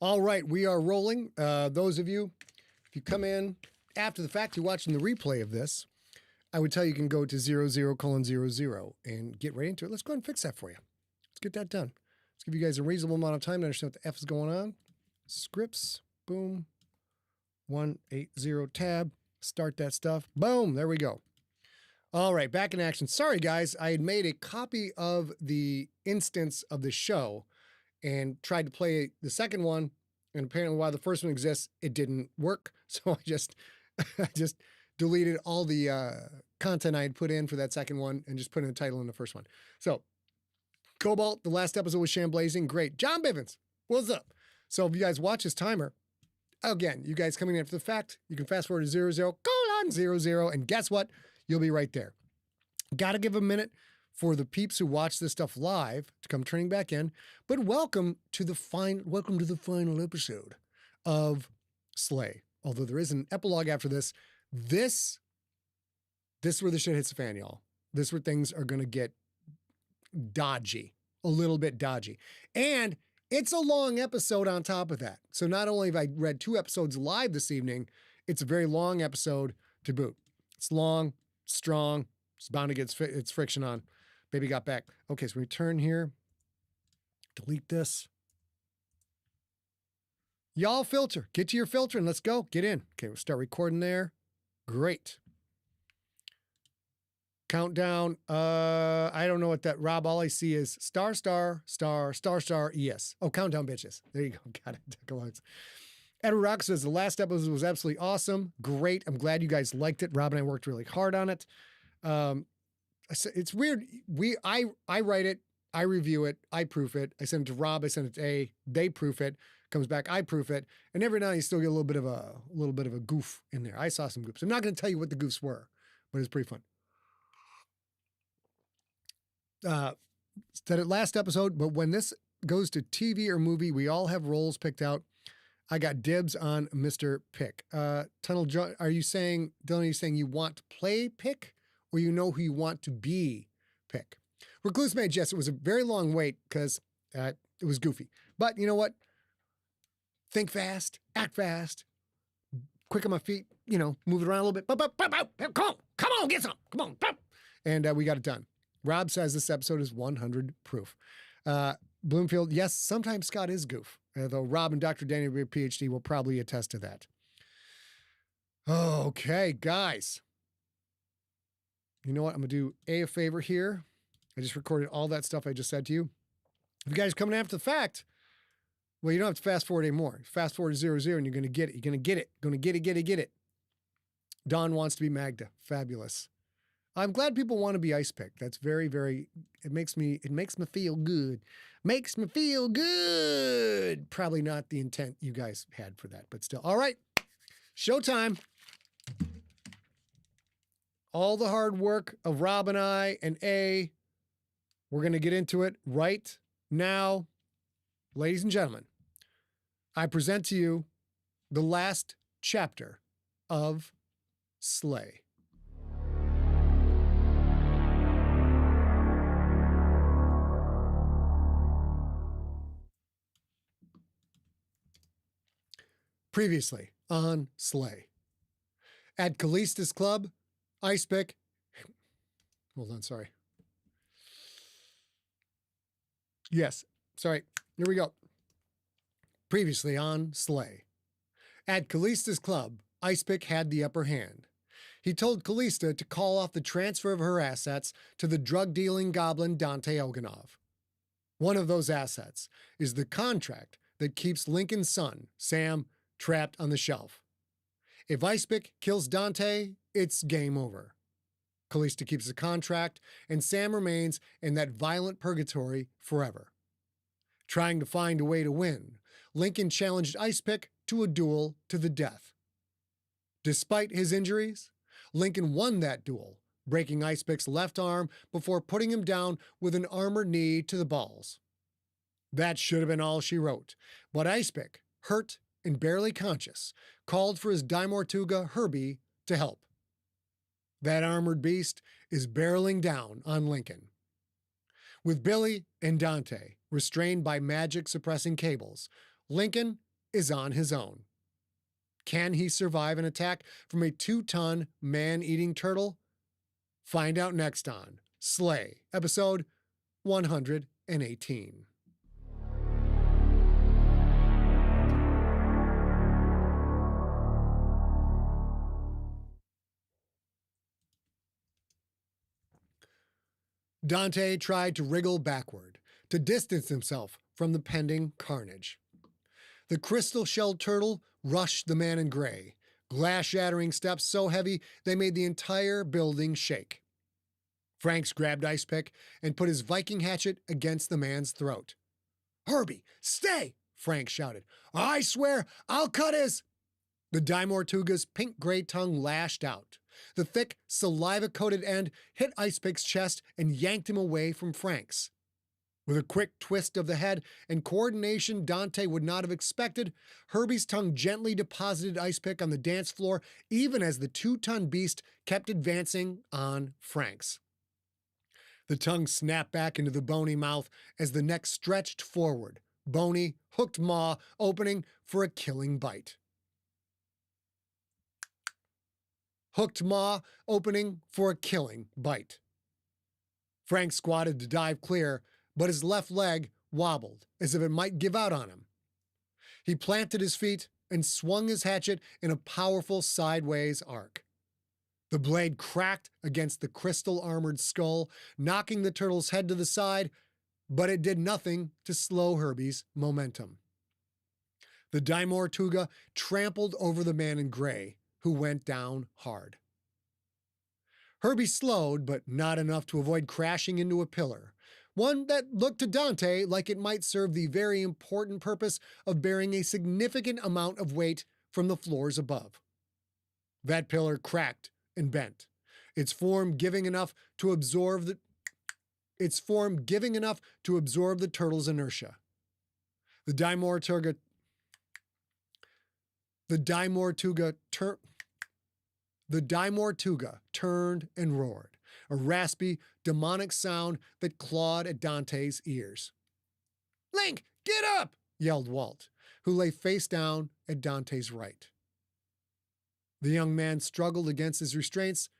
All right, we are rolling. Those of you, if you come in after the fact, you're watching the replay of this, I would tell you can go to 00:00 and get right into it. Let's go ahead and fix that for you. Let's get that done. Let's give you guys a reasonable amount of time to understand what the F is going on. Scripts, boom, 180 tab, start that stuff. Boom, there we go. All right, back in action. Sorry, guys, I had made a copy of the instance of the show and tried to play the second one, and apparently while the first one exists, it didn't work. So I just deleted all the content I had put in for that second one and just put in the title in the first one. So, Cobalt, the last episode was Shamblazing. Great. John Bivens, what's up? So if you guys watch this timer, again, you guys coming in after the fact, you can fast forward to 00:00, and guess what? You'll be right there. Got to give a minute for the peeps who watch this stuff live to come turning back in. But welcome to the final episode of Slay. Although there is an epilogue after this. This is where the shit hits the fan, y'all. This is where things are going to get dodgy, a little bit dodgy. And it's a long episode on top of that. So not only have I read 2 episodes live this evening, it's a very long episode to boot. It's long, strong, it's bound to get its friction on. Baby got back. Okay, so we turn here, delete this. Y'all filter, get to your filter and let's go, get in. Okay, we'll start recording there. Great. Countdown. I don't know what that, Rob, all I see is star, yes. Oh, countdown, bitches. There you go. Got it. Edward Rock says the last episode was absolutely awesome. Great. I'm glad you guys liked it. Rob and I worked really hard on it. It's weird. I write it, I review it, I proof it. I send it to Rob, I send it to A, they proof it, comes back, I proof it. And every now and then you still get a little bit of a goof in there. I saw some goofs. I'm not going to tell you what the goofs were, but it's pretty fun. Said it last episode, but when this goes to TV or movie, we all have roles picked out. I got dibs on Mr. Pick. Tunnel John, are you saying, Dylan, are you saying you want to play Pick or you know who you want to be Pick? Recluse Mage, yes, it was a very long wait because it was goofy. But you know what? Think fast, act fast, quick on my feet, move it around a little bit. Come on, get some, come on. And we got it done. Rob says this episode is 100 proof. Bloomfield, yes, sometimes Scott is goof, though Rob and Dr. Daniel, PhD, will probably attest to that. Okay, guys. You know what? I'm going to do a favor here. I just recorded all that stuff I just said to you. If you guys are coming after the fact, well, you don't have to fast forward anymore. Fast forward to 00 and you're going to get it. You're going to get it. Going to get it. Dawn wants to be Magda. Fabulous. I'm glad people want to be Icepick. That's very, very, it makes me feel good. Makes me feel good. Probably not the intent you guys had for that, but still. All right. Showtime. All the hard work of Rob and I and A. We're going to get into it right now. Ladies and gentlemen, I present to you the last chapter of Slay. Previously on Slay. At Callista's club, Icepick. Hold on, sorry. Yes, sorry. Here we go. Previously on Slay. At Callista's club, Icepick had the upper hand. He told Callista to call off the transfer of her assets to the drug-dealing goblin Dante Oganov. One of those assets is the contract that keeps Lincoln's son, Sam, trapped on the shelf. If Icepick kills Dante, it's game over. Callista keeps the contract, and Sam remains in that violent purgatory forever. Trying to find a way to win, Lincoln challenged Icepick to a duel to the death. Despite his injuries, Lincoln won that duel, breaking Icepick's left arm before putting him down with an armored knee to the balls. That should have been all she wrote, but Icepick, hurt and barely conscious, called for his diamortuga Herbie to help. That armored beast is barreling down on Lincoln. With Billy and Dante restrained by magic suppressing cables, Lincoln is on his own. Can he survive an attack from a 2-ton man-eating turtle? Find out next on Slay, episode 118. Dante tried to wriggle backward, to distance himself from the pending carnage. The crystal-shelled turtle rushed the man in gray, glass-shattering steps so heavy they made the entire building shake. Franks grabbed Icepick and put his Viking hatchet against the man's throat. "Herbie, stay!" Frank shouted. "I swear I'll cut his—" The diamortuga's pink-gray tongue lashed out. The thick, saliva-coated end hit Icepick's chest and yanked him away from Frank's. With a quick twist of the head and coordination Dante would not have expected, Herbie's tongue gently deposited Icepick on the dance floor even as the 2-ton beast kept advancing on Frank's. The tongue snapped back into the bony mouth as the neck stretched forward, bony, hooked maw opening for a killing bite. Hooked maw opening for a killing bite. Frank squatted to dive clear, but his left leg wobbled as if it might give out on him. He planted his feet and swung his hatchet in a powerful sideways arc. The blade cracked against the crystal-armored skull, knocking the turtle's head to the side, but it did nothing to slow Herbie's momentum. The diamortuga trampled over the man in gray, who went down hard. Herbie slowed, but not enough to avoid crashing into a pillar, one that looked to Dante like it might serve the very important purpose of bearing a significant amount of weight from the floors above. That pillar cracked and bent, its form giving enough to absorb the turtle's inertia. The diamortuga turned and roared, a raspy, demonic sound that clawed at Dante's ears. "Link, get up!" yelled Walt, who lay face down at Dante's right. The young man struggled against his restraints,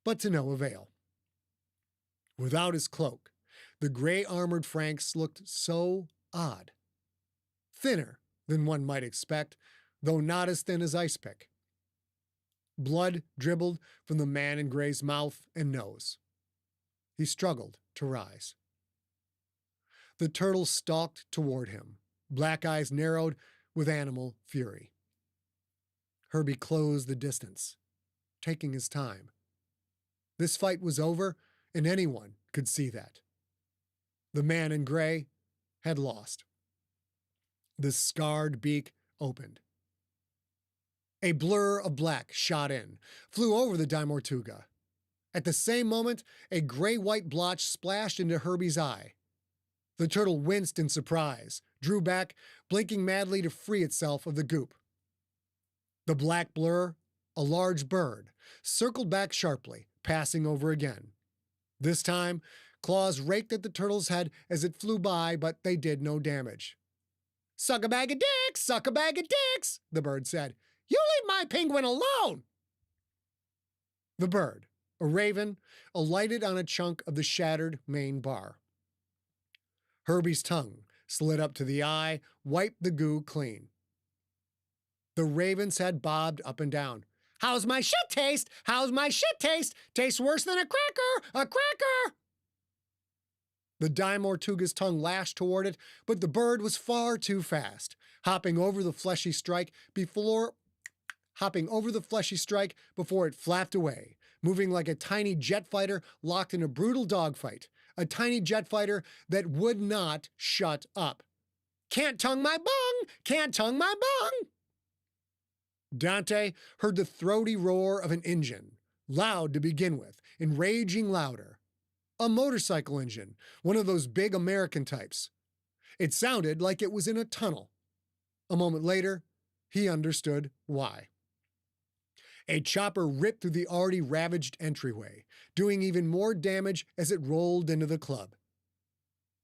but to no avail. Without his cloak, the gray-armored Franks looked so odd. Thinner than one might expect, though not as thin as Icepick. Blood dribbled from the man in gray's mouth and nose. He struggled to rise. The turtle stalked toward him, black eyes narrowed with animal fury. Herbie closed the distance, taking his time. This fight was over, and anyone could see that. The man in gray had lost. The scarred beak opened. A blur of black shot in, flew over the diamortuga. At the same moment, a gray-white blotch splashed into Herbie's eye. The turtle winced in surprise, drew back, blinking madly to free itself of the goop. The black blur, a large bird, circled back sharply, passing over again. This time, claws raked at the turtle's head as it flew by, but they did no damage. "Suck a bag of dicks! Suck a bag of dicks!" the bird said. "You leave my penguin alone!" The bird, a raven, alighted on a chunk of the shattered main bar. Herbie's tongue slid up to the eye, wiped the goo clean. The raven's head bobbed up and down. "How's my shit taste? How's my shit taste? Tastes worse than a cracker! A cracker!" The diamortuga's tongue lashed toward it, but the bird was far too fast, hopping over the fleshy strike before it flapped away, moving like a tiny jet fighter locked in a brutal dogfight, a tiny jet fighter that would not shut up. "Can't tongue my bung! Can't tongue my bung!" Dante heard the throaty roar of an engine, loud to begin with, and raging louder. A motorcycle engine, one of those big American types. It sounded like it was in a tunnel. A moment later, he understood why. A chopper ripped through the already ravaged entryway, doing even more damage as it rolled into the club.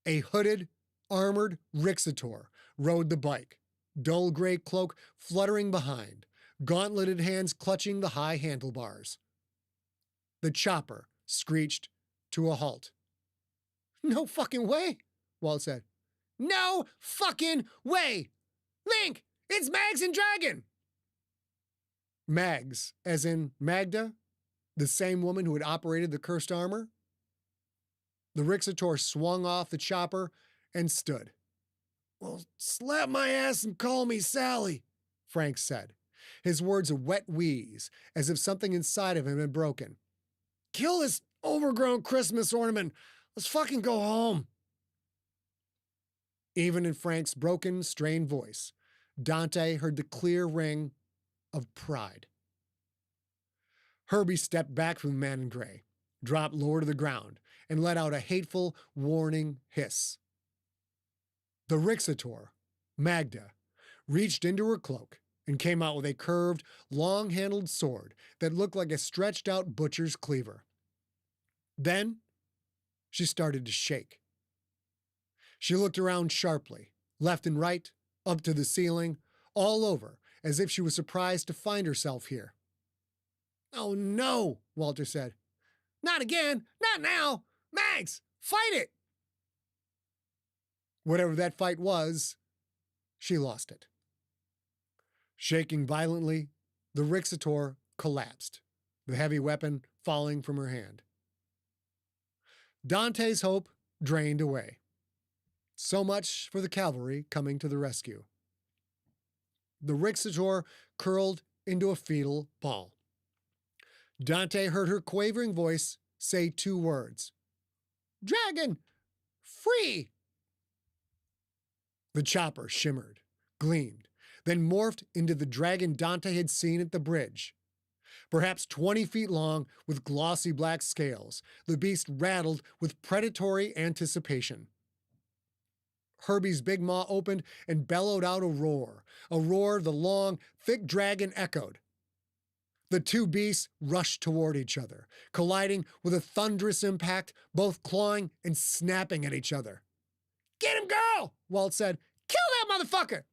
A hooded, armored Rixator rode the bike, dull gray cloak fluttering behind, gauntleted hands clutching the high handlebars. The chopper screeched to a halt. "No fucking way," Walt said. "No fucking way! Link, it's Mags and Dragon!" Mags, as in Magda, the same woman who had operated the cursed armor. The Rixator swung off the chopper and stood. "Well, slap my ass and call me Sally," Frank said, his words a wet wheeze, as if something inside of him had broken. "Kill this overgrown Christmas ornament. Let's fucking go home." Even in Frank's broken, strained voice, Dante heard the clear ring of pride. Herbie stepped back from the man in gray, dropped lower to the ground, and let out a hateful, warning hiss. The Rixator, Magda, reached into her cloak and came out with a curved, long-handled sword that looked like a stretched-out butcher's cleaver. Then she started to shake. She looked around sharply, left and right, up to the ceiling, all over, as if she was surprised to find herself here. "Oh no," Walter said. "Not again! Not now! Mags, fight it!" Whatever that fight was, she lost it. Shaking violently, the Rixator collapsed, the heavy weapon falling from her hand. Dante's hope drained away. So much for the cavalry coming to the rescue. The Rixator curled into a fetal ball. Dante heard her quavering voice say 2 words. "Dragon! Free!" The chopper shimmered, gleamed, then morphed into the dragon Dante had seen at the bridge. Perhaps 20 feet long with glossy black scales, the beast rattled with predatory anticipation. Herbie's big maw opened and bellowed out a roar the long, thick dragon echoed. The 2 beasts rushed toward each other, colliding with a thunderous impact, both clawing and snapping at each other. "Get him, girl!" Walt said. "Kill that motherfucker!"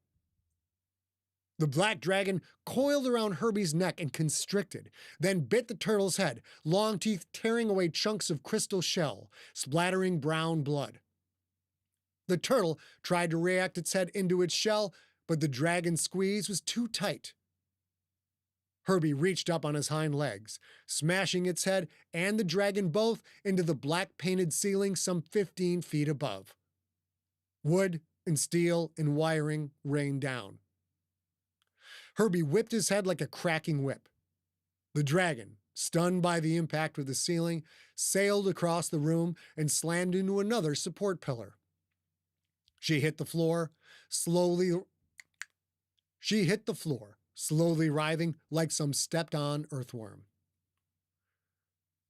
The black dragon coiled around Herbie's neck and constricted, then bit the turtle's head, long teeth tearing away chunks of crystal shell, splattering brown blood. The turtle tried to react its head into its shell, but the dragon's squeeze was too tight. Herbie reached up on his hind legs, smashing its head and the dragon both into the black-painted ceiling some 15 feet above. Wood and steel and wiring rained down. Herbie whipped his head like a cracking whip. The dragon, stunned by the impact with the ceiling, sailed across the room and slammed into another support pillar. She hit the floor, slowly writhing like some stepped-on earthworm.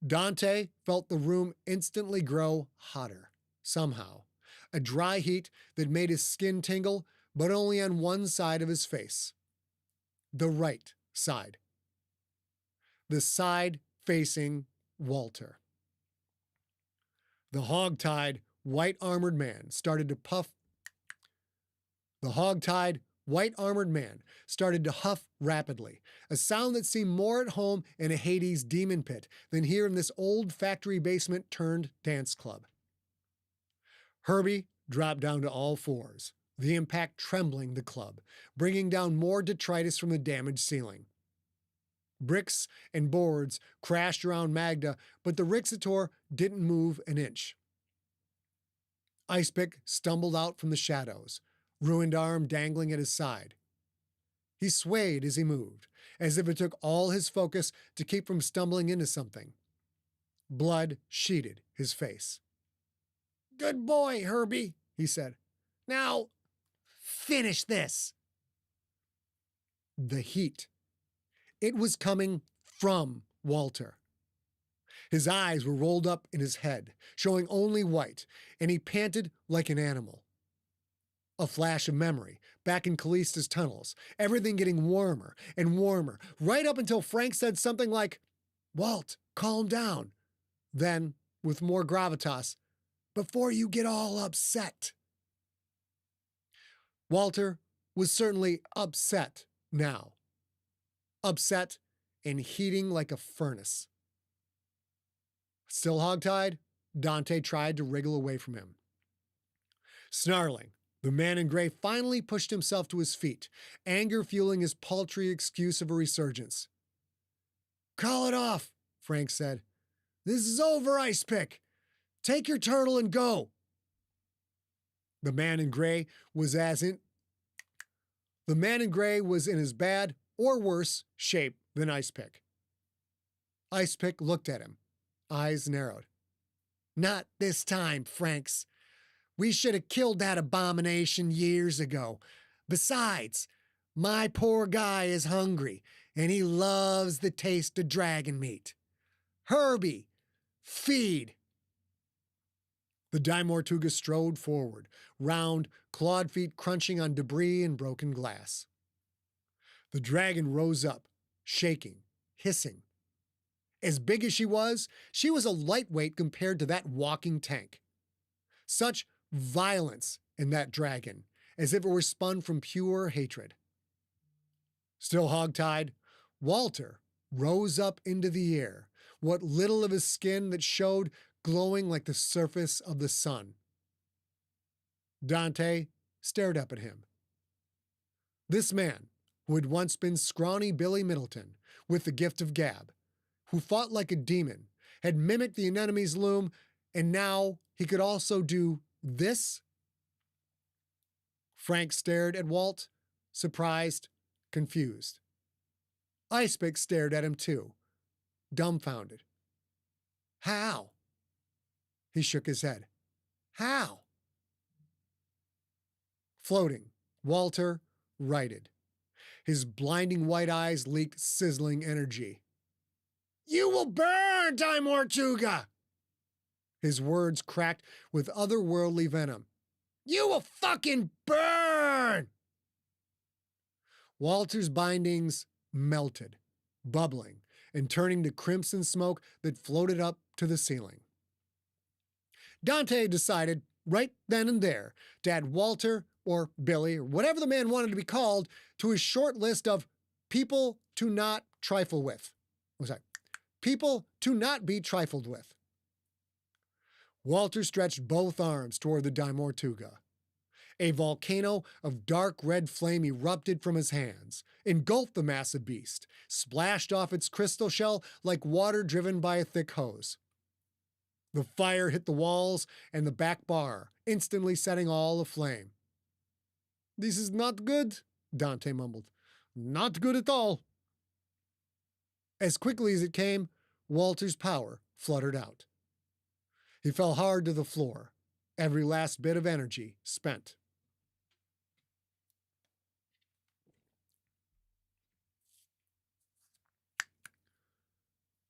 Dante felt the room instantly grow hotter, somehow, a dry heat that made his skin tingle, but only on one side of his face. The right side. The side facing Walter. The hog-tied, white-armored man started to huff rapidly, a sound that seemed more at home in a Hades demon pit than here in this old factory basement turned dance club. Herbie dropped down to all fours, the impact trembling the club, bringing down more detritus from the damaged ceiling. Bricks and boards crashed around Magda, but the Rixator didn't move an inch. Icepick stumbled out from the shadows, ruined arm dangling at his side. He swayed as he moved, as if it took all his focus to keep from stumbling into something. Blood sheeted his face. "Good boy, Herbie," he said. "Now, finish this." The heat. It was coming from Walter. His eyes were rolled up in his head, showing only white, and he panted like an animal. A flash of memory, back in Callista's tunnels, everything getting warmer and warmer, right up until Frank said something like, "Walt, calm down." Then, with more gravitas, "Before you get all upset." Walter was certainly upset now. Upset and heating like a furnace. Still hogtied, Dante tried to wriggle away from him. Snarling, the man in gray finally pushed himself to his feet, anger fueling his paltry excuse of a resurgence. "Call it off," Frank said. "This is over, Icepick. Take your turtle and go." The man in gray was in as bad or worse shape than Icepick. Icepick looked at him, eyes narrowed. "Not this time, Franks. We should have killed that abomination years ago. Besides, my poor guy is hungry, and he loves the taste of dragon meat. Herbie, feed." The diamortuga strode forward, round, clawed feet crunching on debris and broken glass. The dragon rose up, shaking, hissing. As big as she was a lightweight compared to that walking tank. Such violence in that dragon, as if it were spun from pure hatred. Still hogtied, Walter rose up into the air, what little of his skin that showed glowing like the surface of the sun. Dante stared up at him. This man, who had once been scrawny Billy Middleton, with the gift of gab, who fought like a demon, had mimicked the anemone's loom, and now he could also do this? Frank stared at Walt, surprised, confused. Icepick stared at him too, dumbfounded. "How?" He shook his head. "How?" Floating, Walter righted. His blinding white eyes leaked sizzling energy. "You will burn, diamortuga!" His words cracked with otherworldly venom. "You will fucking burn!" Walter's bindings melted, bubbling, and turning to crimson smoke that floated up to the ceiling. Dante decided, right then and there, to add Walter, or Billy, or whatever the man wanted to be called, to his short list of people to not trifle with. People to not be trifled with. Walter stretched both arms toward the diamortuga. A volcano of dark red flame erupted from his hands, engulfed the massive beast, splashed off its crystal shell like water driven by a thick hose. The fire hit the walls and the back bar, instantly setting all aflame. "This is not good," Dante mumbled. "Not good at all." As quickly as it came, Walter's power fluttered out. He fell hard to the floor, every last bit of energy spent.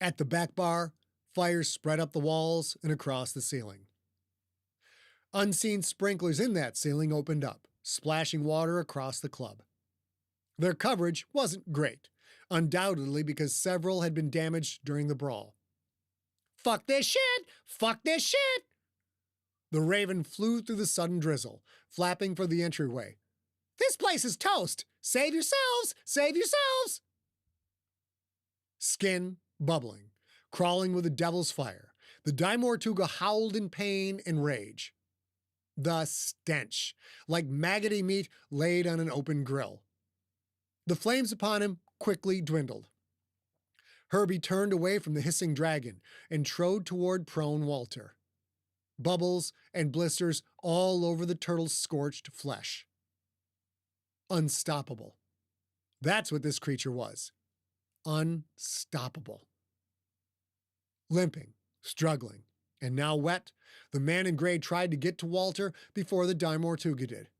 At the back bar, fires spread up the walls and across the ceiling. Unseen sprinklers in that ceiling opened up, splashing water across the club. Their coverage wasn't great, undoubtedly because several had been damaged during the brawl. "Fuck this shit! Fuck this shit!" The raven flew through the sudden drizzle, flapping for the entryway. "This place is toast! Save yourselves! Save yourselves!" Skin bubbling, crawling with the devil's fire, the diamortuga howled in pain and rage. The stench, like maggoty meat laid on an open grill. The flames upon him quickly dwindled. Herbie turned away from the hissing dragon and trode toward prone Walter. Bubbles and blisters all over the turtle's scorched flesh. Unstoppable. That's what this creature was. Unstoppable. Limping, struggling, and now wet, the man in gray tried to get to Walter before the diamortuga did.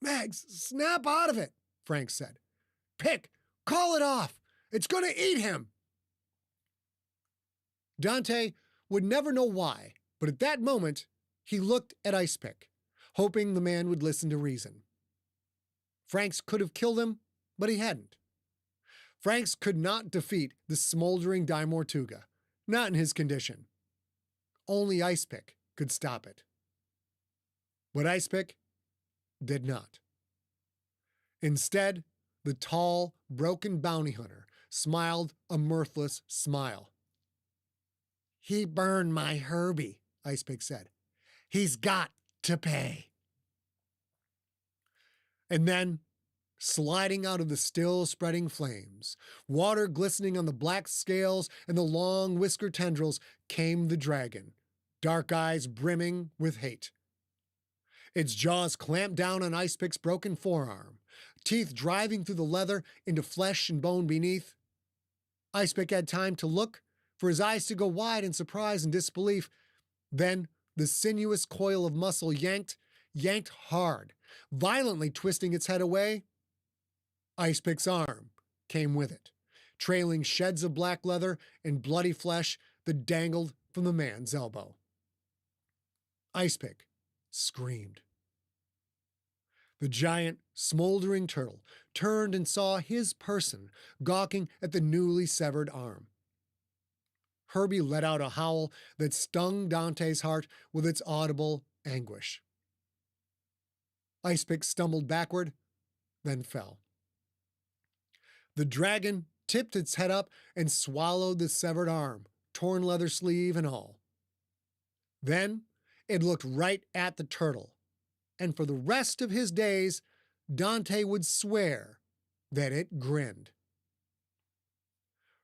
"Mags, snap out of it," Frank said. "Pick, call it off. It's going to eat him." Dante would never know why, but at that moment, he looked at Icepick, hoping the man would listen to reason. Franks could have killed him, but he hadn't. Franks could not defeat the smoldering diamortuga, not in his condition. Only Icepick could stop it. But Icepick did not. Instead, the tall, broken bounty hunter smiled a mirthless smile. "He burned my Herbie," Icepick said. "He's got to pay." And then, sliding out of the still spreading flames, water glistening on the black scales and the long whisker tendrils, came the dragon, dark eyes brimming with hate. Its jaws clamped down on Icepick's broken forearm, teeth driving through the leather into flesh and bone beneath. Icepick had time to look, for his eyes to go wide in surprise and disbelief. Then the sinuous coil of muscle yanked hard, violently twisting its head away. Icepick's arm came with it, trailing sheds of black leather and bloody flesh that dangled from the man's elbow. Icepick screamed. The giant, smoldering turtle turned and saw his person gawking at the newly severed arm. Herbie let out a howl that stung Dante's heart with its audible anguish. Icepick stumbled backward, then fell. The dragon tipped its head up and swallowed the severed arm, torn leather sleeve and all. Then it looked right at the turtle, and for the rest of his days, Dante would swear that it grinned.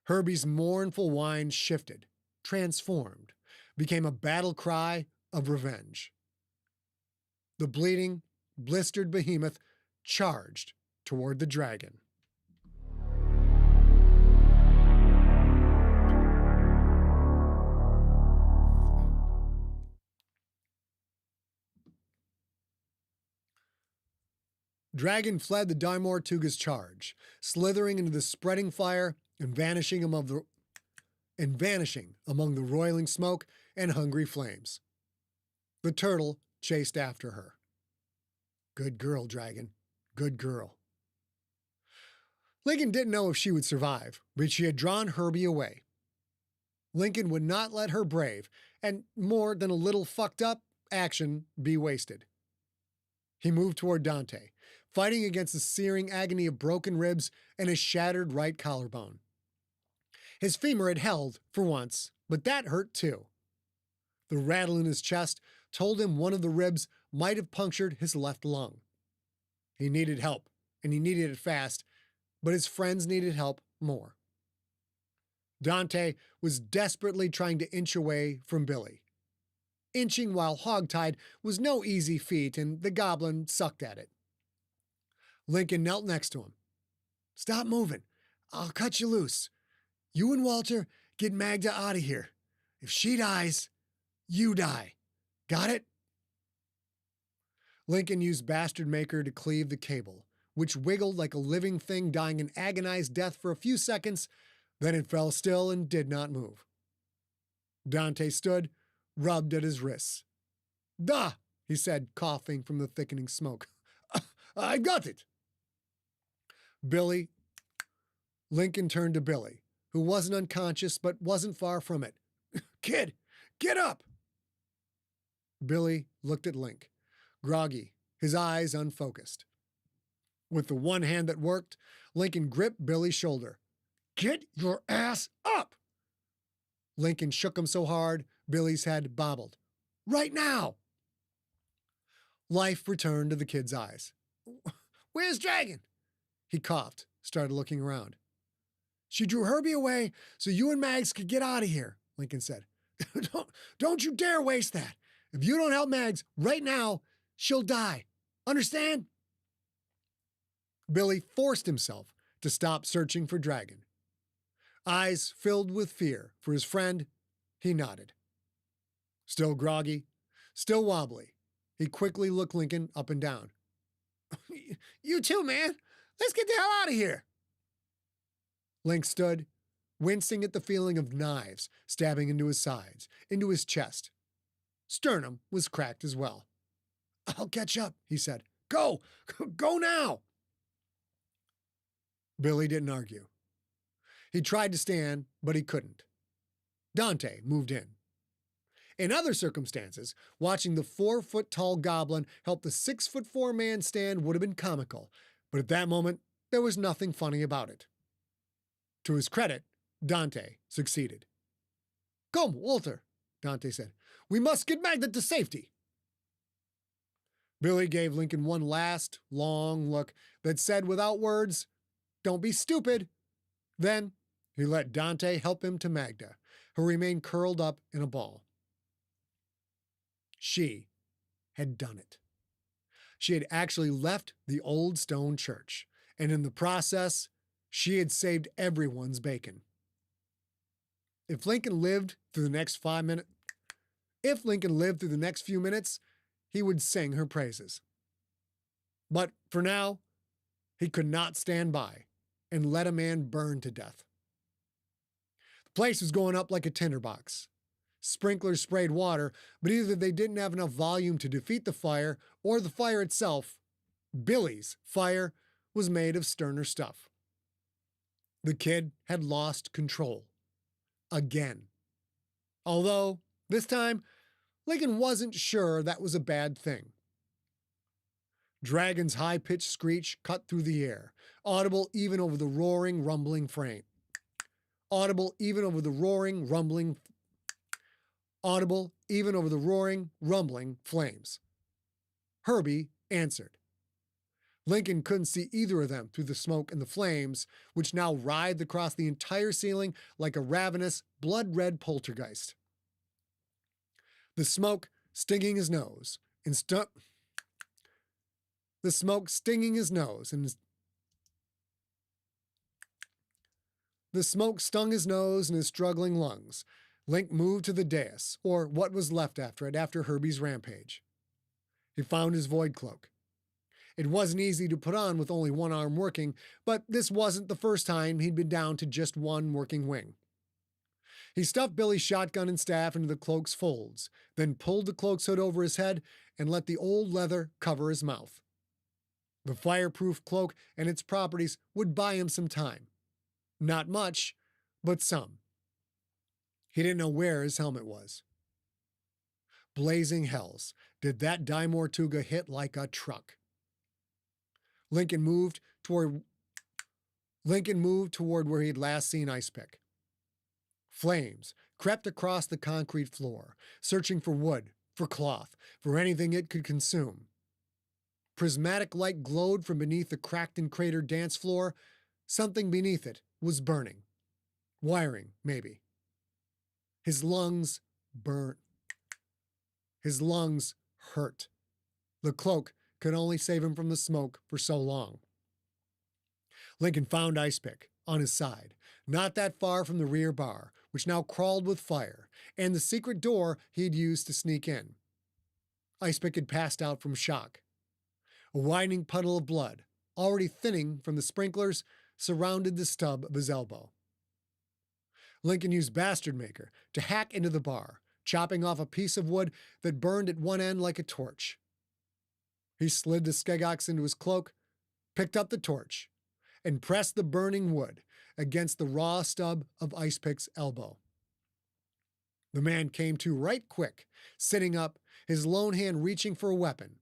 Herbie's mournful whine shifted, transformed, became a battle cry of revenge. The bleeding, blistered behemoth charged toward the dragon. Dragon fled the diamortuga's charge, slithering into the spreading fire and vanishing among the roiling smoke and hungry flames. The turtle chased after her. Good girl, Dragon. Good girl. Lincoln didn't know if she would survive, but she had drawn Herbie away. Lincoln would not let her brave, and more than a little fucked up, action be wasted. He moved toward Dante, fighting against the searing agony of broken ribs and a shattered right collarbone. His femur had held, for once, but that hurt too. The rattle in his chest told him one of the ribs might have punctured his left lung. He needed help, and he needed it fast, but his friends needed help more. Dante was desperately trying to inch away from Billy. Inching while hogtied was no easy feat, and the goblin sucked at it. Lincoln knelt next to him. "Stop moving. I'll cut you loose. You and Walter get Magda out of here. If she dies, you die. Got it?" Lincoln used Bastard Maker to cleave the cable, which wiggled like a living thing dying an agonized death for a few seconds, then it fell still and did not move. Dante stood, rubbed at his wrists. "Duh," he said, coughing from the thickening smoke. "I got it." Billy. Lincoln turned to Billy, who wasn't unconscious but wasn't far from it. "Kid, get up." Billy looked at Link, groggy, his eyes unfocused. With the one hand that worked, Lincoln gripped Billy's shoulder. "Get your ass up!" Lincoln shook him so hard, Billy's head bobbled. "Right now!" Life returned to the kid's eyes. "Where's Dragon?" He coughed, started looking around. "She drew Herbie away so you and Mags could get out of here," Lincoln said. Don't you dare waste that. If you don't help Mags right now, she'll die. Understand?" Billy forced himself to stop searching for Dragon. Eyes filled with fear for his friend, he nodded. Still groggy, still wobbly, he quickly looked Lincoln up and down. "You too, man. Let's get the hell out of here." Link stood, wincing at the feeling of knives stabbing into his sides, into his chest. Sternum was cracked as well. "I'll catch up," he said. Go now." Billy didn't argue. He tried to stand, but he couldn't. Dante moved in. In other circumstances, watching the 4-foot-tall goblin help the 6'4" man stand would have been comical, But at that moment, there was nothing funny about it. To his credit, Dante succeeded. "Come, Walter," Dante said. "We must get Magda to safety." Billy gave Lincoln one last, long look that said without words, "Don't be stupid." Then he let Dante help him to Magda, who remained curled up in a ball. She had done it. She had actually left the old stone church, and in the process, she had saved everyone's bacon. If Lincoln lived through the next few minutes, he would sing her praises. But for now, he could not stand by and let a man burn to death. The place was going up like a tinderbox. Sprinklers sprayed water, but either they didn't have enough volume to defeat the fire, or the fire itself, Billy's fire, was made of sterner stuff. The kid had lost control. Again. Although, this time, Lincoln wasn't sure that was a bad thing. Dragon's high-pitched screech cut through the air, audible even over the roaring, rumbling flames. Herbie answered. Lincoln couldn't see either of them through the smoke and the flames, which now writhed across the entire ceiling like a ravenous, blood-red poltergeist. The smoke stinging his nose and stung his struggling lungs. Link moved to the dais, or what was left after it, after Herbie's rampage. He found his void cloak. It wasn't easy to put on with only one arm working, but this wasn't the first time he'd been down to just one working wing. He stuffed Billy's shotgun and staff into the cloak's folds, then pulled the cloak's hood over his head and let the old leather cover his mouth. The fireproof cloak and its properties would buy him some time. Not much, but some. He didn't know where his helmet was. Blazing hells, did that diamortuga hit like a truck. Lincoln moved toward where he had last seen Icepick. Flames crept across the concrete floor, searching for wood, for cloth, for anything it could consume. Prismatic light glowed from beneath the cracked and cratered dance floor. Something beneath it was burning. Wiring, maybe. His lungs burnt. His lungs hurt. The cloak could only save him from the smoke for so long. Lincoln found Icepick on his side, not that far from the rear bar, which now crawled with fire, and the secret door he had used to sneak in. Icepick had passed out from shock. A widening puddle of blood, already thinning from the sprinklers, surrounded the stub of his elbow. Lincoln used Bastard Maker to hack into the bar, chopping off a piece of wood that burned at one end like a torch. He slid the skegox into his cloak, picked up the torch, and pressed the burning wood against the raw stub of Icepick's elbow. The man came to right quick, sitting up, his lone hand reaching for a weapon.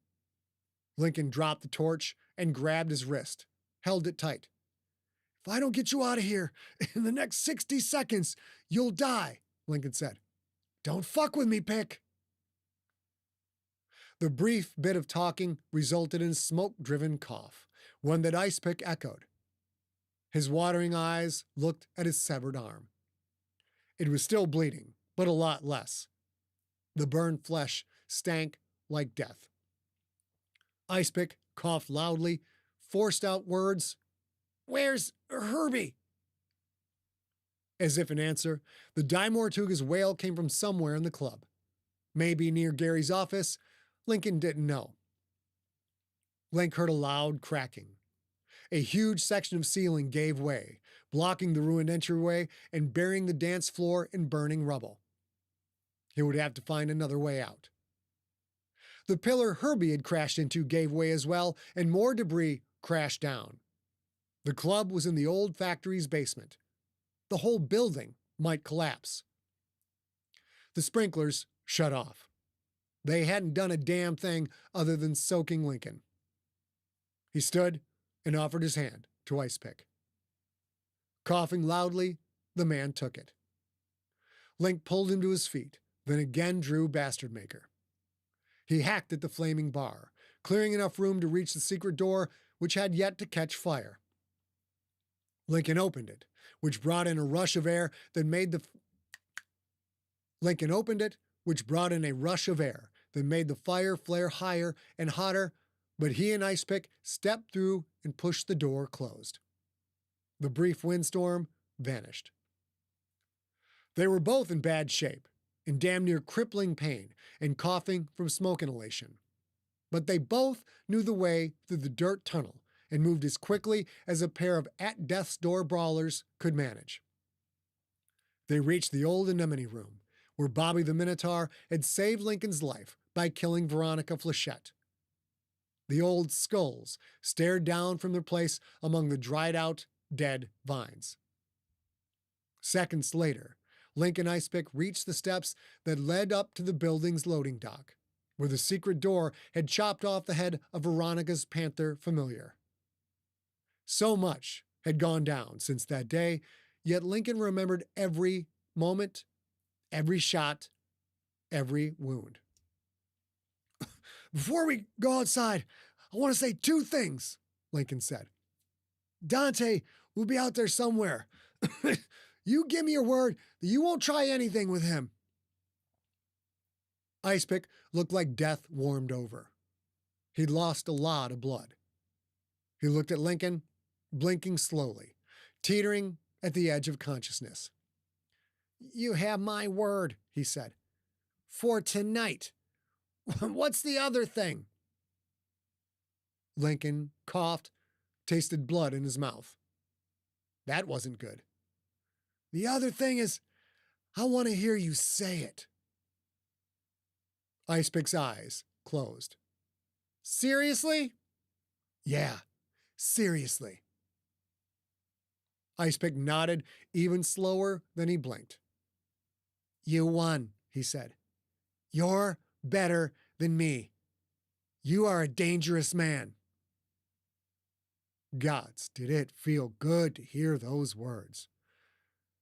Lincoln dropped the torch and grabbed his wrist, held it tight. "If I don't get you out of here in the next 60 seconds, you'll die," Lincoln said. "Don't fuck with me, Pick." The brief bit of talking resulted in a smoke-driven cough, one that Icepick echoed. His watering eyes looked at his severed arm. It was still bleeding, but a lot less. The burned flesh stank like death. Icepick coughed loudly, forced out words, "Where's Herbie?" As if in answer, the diamortuga's wail came from somewhere in the club. Maybe near Gary's office. Lincoln didn't know. Link heard a loud cracking. A huge section of ceiling gave way, blocking the ruined entryway and burying the dance floor in burning rubble. He would have to find another way out. The pillar Herbie had crashed into gave way as well, and more debris crashed down. The club was in the old factory's basement. The whole building might collapse. The sprinklers shut off. They hadn't done a damn thing other than soaking Lincoln. He stood and offered his hand to Icepick. Coughing loudly, the man took it. Link pulled him to his feet, then again drew Bastard Maker. He hacked at the flaming bar, clearing enough room to reach the secret door, which had yet to catch fire. Lincoln opened it, which brought in a rush of air that made the fire flare higher and hotter, but he and Icepick stepped through and pushed the door closed. The brief windstorm vanished. They were both in bad shape, in damn near crippling pain, and coughing from smoke inhalation. But they both knew the way through the dirt tunnel and moved as quickly as a pair of at-death's-door brawlers could manage. They reached the old anemone room, where Bobby the Minotaur had saved Lincoln's life by killing Veronica Flechette. The old skulls stared down from their place among the dried-out, dead vines. Seconds later, Link and Icepick reached the steps that led up to the building's loading dock, where the secret door had chopped off the head of Veronica's panther familiar. So much had gone down since that day, yet Lincoln remembered every moment, every shot, every wound. "Before we go outside, I want to say two things," Lincoln said. "Dante will be out there somewhere. You give me your word that you won't try anything with him." Icepick looked like death warmed over. He'd lost a lot of blood. He looked at Lincoln, blinking slowly, teetering at the edge of consciousness. "You have my word," he said. "For tonight. What's the other thing?" Lincoln coughed, tasted blood in his mouth. That wasn't good. "The other thing is, I want to hear you say it." Icepick's eyes closed. "Seriously?" "Yeah, seriously." Icepick nodded even slower than he blinked. "You won," he said. "You're better than me. You are a dangerous man." Gods, did it feel good to hear those words.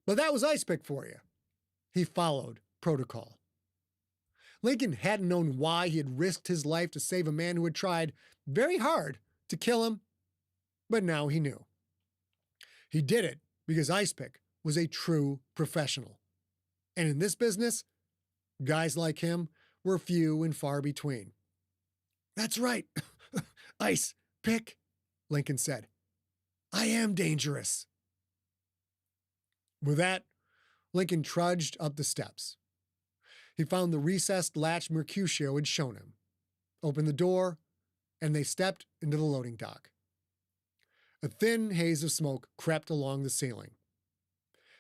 But that was Icepick for you. He followed protocol. Lincoln hadn't known why he had risked his life to save a man who had tried very hard to kill him, but now he knew. He did it because Icepick was a true professional. And in this business, guys like him were few and far between. "That's right, Icepick," Lincoln said. "I am dangerous." With that, Lincoln trudged up the steps. He found the recessed latch Mercutio had shown him, opened the door, and they stepped into the loading dock. A thin haze of smoke crept along the ceiling.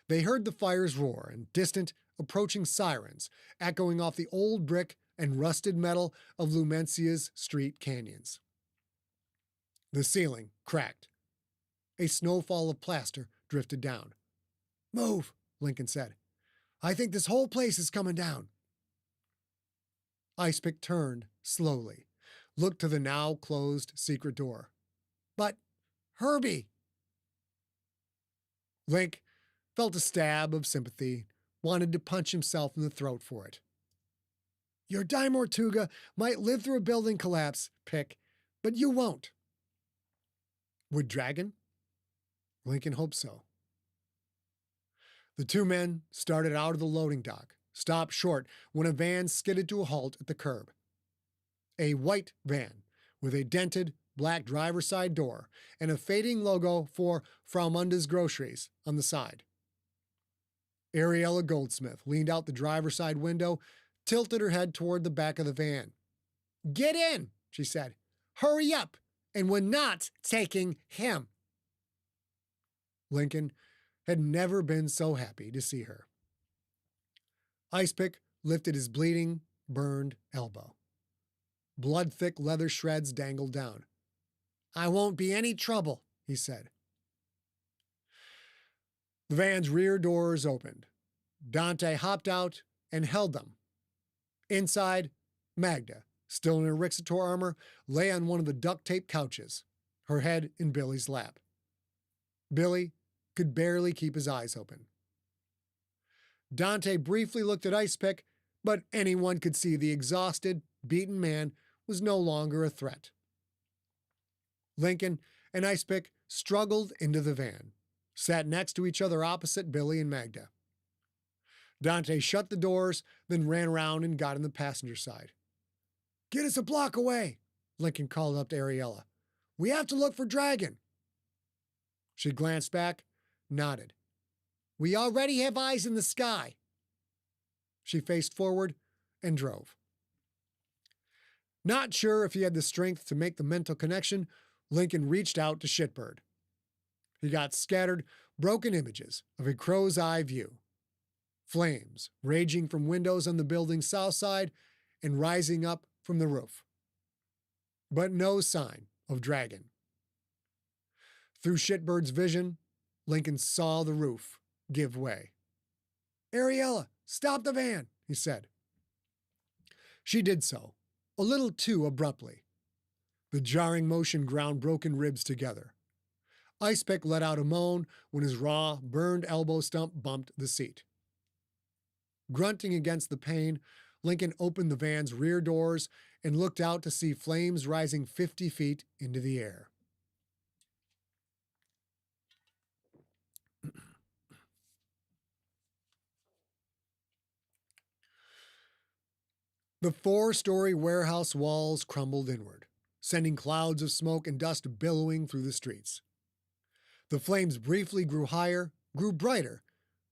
They heard the fire's roar and distant, approaching sirens echoing off the old brick and rusted metal of Lumencia's street canyons. The ceiling cracked. A snowfall of plaster drifted down. "Move," Lincoln said. "I think this whole place is coming down." Icepick turned slowly, looked to the now closed secret door. "But, Herbie!" Link felt a stab of sympathy, wanted to punch himself in the throat for it. "Your diamortuga might live through a building collapse, Pick, but you won't." Would Dragon? Lincoln hoped so. The two men started out of the loading dock, stopped short when a van skidded to a halt at the curb. A white van with a dented black driver's side door and a fading logo for Frau Munda's Groceries on the side. Ariella Goldsmith leaned out the driver's side window, tilted her head toward the back of the van. "Get in," she said. "Hurry up, and we're not taking him." Lincoln had never been so happy to see her. Icepick lifted his bleeding, burned elbow. Blood-thick leather shreds dangled down. "I won't be any trouble," he said. The van's rear doors opened. Dante hopped out and held them. Inside, Magda, still in her Rixator armor, lay on one of the duct-tape couches. her head in Billy's lap. Billy could barely keep his eyes open. Dante briefly looked at Icepick, but anyone could see the exhausted, beaten man was no longer a threat. Lincoln and Icepick struggled into the van, sat next to each other opposite Billy and Magda. Dante shut the doors, then ran around and got in the passenger side. "Get us a block away," Lincoln called up to Ariella. "We have to look for Dragon." She glanced back, nodded. "We already have eyes in the sky." She faced forward and drove. Not sure if he had the strength to make the mental connection, Lincoln reached out to Shitbird. He got scattered, broken images of a crow's eye view. Flames raging from windows on the building's south side and rising up from the roof. But no sign of Dragon. Through Shitbird's vision, Lincoln saw the roof give way. "Ariella, stop the van," he said. She did so, a little too abruptly. The jarring motion ground broken ribs together. Icepick let out a moan when his raw, burned elbow stump bumped the seat. Grunting against the pain, Lincoln opened the van's rear doors and looked out to see flames rising 50 feet into the air. The 4-story warehouse walls crumbled inward, sending clouds of smoke and dust billowing through the streets. The flames briefly grew higher, grew brighter,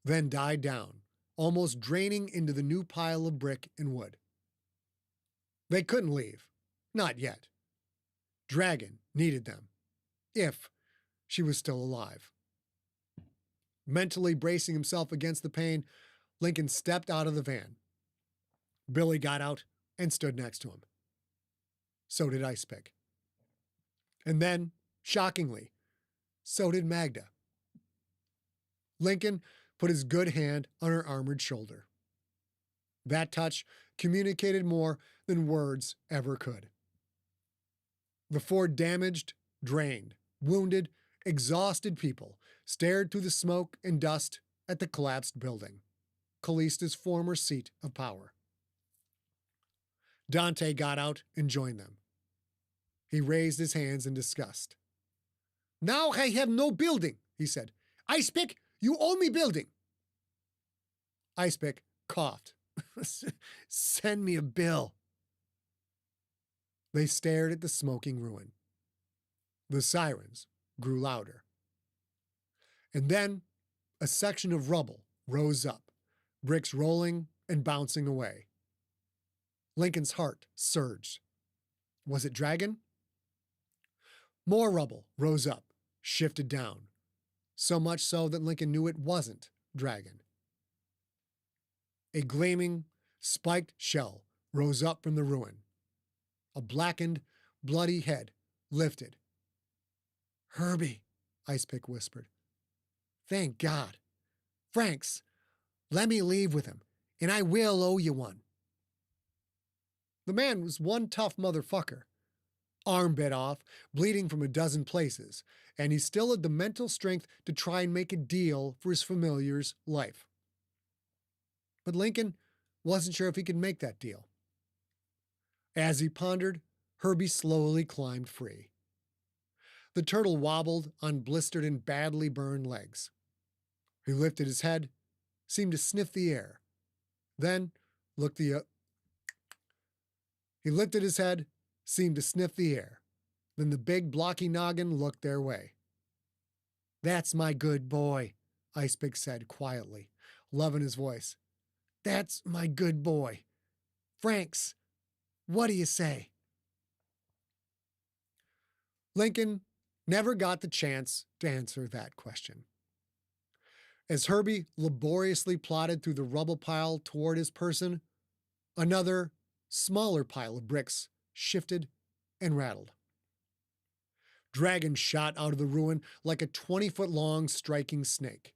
then died down, almost draining into the new pile of brick and wood. They couldn't leave. Not yet. Dragon needed them. If she was still alive. Mentally bracing himself against the pain, Lincoln stepped out of the van. Billy got out and stood next to him. So did Icepick. And then, shockingly, so did Magda. Lincoln put his good hand on her armored shoulder. That touch communicated more than words ever could. The 4 damaged, drained, wounded, exhausted people stared through the smoke and dust at the collapsed building, Callista's former seat of power. Dante got out and joined them. He raised his hands in disgust. "Now I have no building," he said. "Icepick, you owe me building." Icepick coughed. "Send me a bill." They stared at the smoking ruin. The sirens grew louder. And then a section of rubble rose up, bricks rolling and bouncing away. Lincoln's heart surged. Was it Dragon? More rubble rose up, shifted down, so much so that Lincoln knew it wasn't Dragon. A gleaming, spiked shell rose up from the ruin. A blackened, bloody head lifted. "Herbie," Icepick whispered. "Thank God. Franks, let me leave with him, and I will owe you one." The man was one tough motherfucker. Arm bit off, bleeding from a dozen places, and he still had the mental strength to try and make a deal for his familiar's life. But Lincoln wasn't sure if he could make that deal. As he pondered, Herbie slowly climbed free. The turtle wobbled on blistered and badly burned legs. He lifted his head, seemed to sniff the air, then He lifted his head, seemed to sniff the air. Then the big blocky noggin looked their way. "That's my good boy," Icepick said quietly, loving his voice. "That's my good boy. Franks, what do you say?" Lincoln never got the chance to answer that question. As Herbie laboriously plodded through the rubble pile toward his person, another, smaller pile of bricks shifted and rattled. Dragon shot out of the ruin like a 20-foot-long striking snake.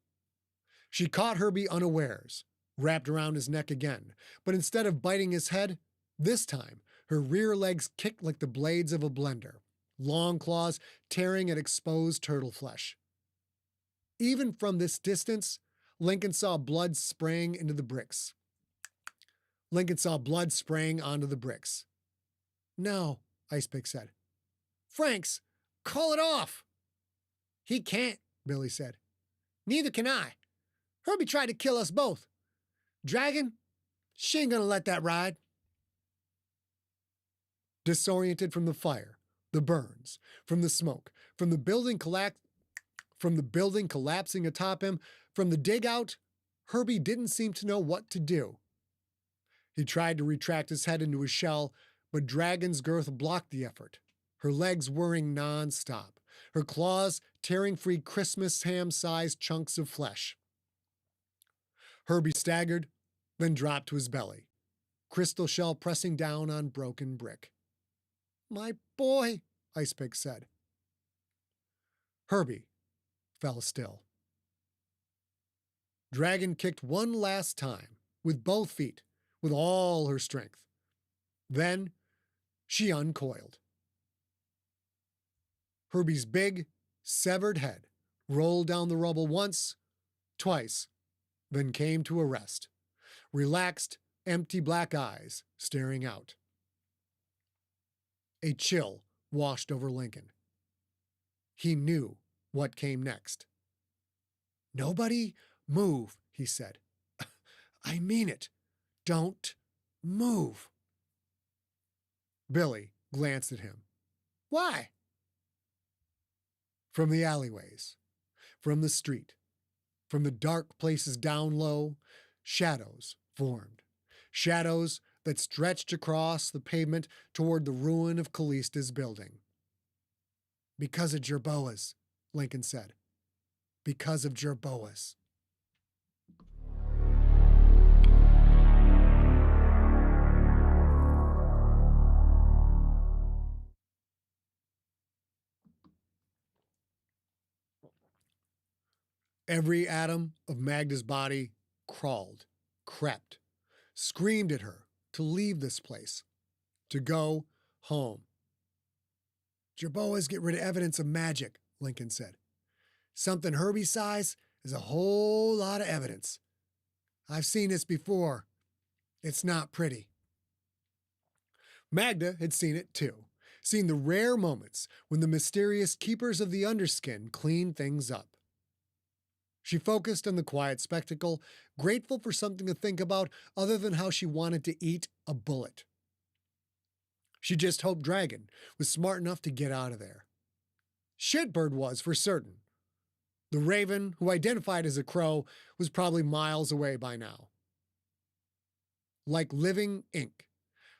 She caught Herbie unawares, wrapped around his neck again, but instead of biting his head, this time her rear legs kicked like the blades of a blender, long claws tearing at exposed turtle flesh. Even from this distance, Lincoln saw blood spraying into the bricks. Lincoln saw blood spraying onto the bricks. No, Icepick said. Franks, call it off. He can't, Billy said. Neither can I. Herbie tried to kill us both. Dragon, she ain't gonna let that ride. Disoriented from the fire, the burns, from the smoke, from the building collapsing atop him, from the dig out, Herbie didn't seem to know what to do. He tried to retract his head into his shell, but Dragon's girth blocked the effort, her legs whirring non-stop, her claws tearing free Christmas ham-sized chunks of flesh. Herbie staggered, then dropped to his belly, crystal shell pressing down on broken brick. My boy, Icepick said. Herbie fell still. Dragon kicked one last time, with both feet, with all her strength. Then she uncoiled. Herbie's big, severed head rolled down the rubble once, twice, then came to a rest, relaxed, empty black eyes staring out. A chill washed over Lincoln. He knew what came next. Nobody move, he said. I mean it. Don't move. Billy glanced at him. Why? From the alleyways, from the street, from the dark places down low, shadows formed. Shadows that stretched across the pavement toward the ruin of Callista's building. Because of Jerboas, Lincoln said. Because of Jerboas. Every atom of Magda's body crawled, crept, screamed at her to leave this place, to go home. Jerboas get rid of evidence of magic, Lincoln said. Something Herbie size is a whole lot of evidence. I've seen this before. It's not pretty. Magda had seen it too, seen the rare moments when the mysterious keepers of the underskin cleaned things up. She focused on the quiet spectacle, grateful for something to think about other than how she wanted to eat a bullet. She just hoped Dragon was smart enough to get out of there. Shitbird was, for certain. The raven, who identified as a crow, was probably miles away by now. Like living ink,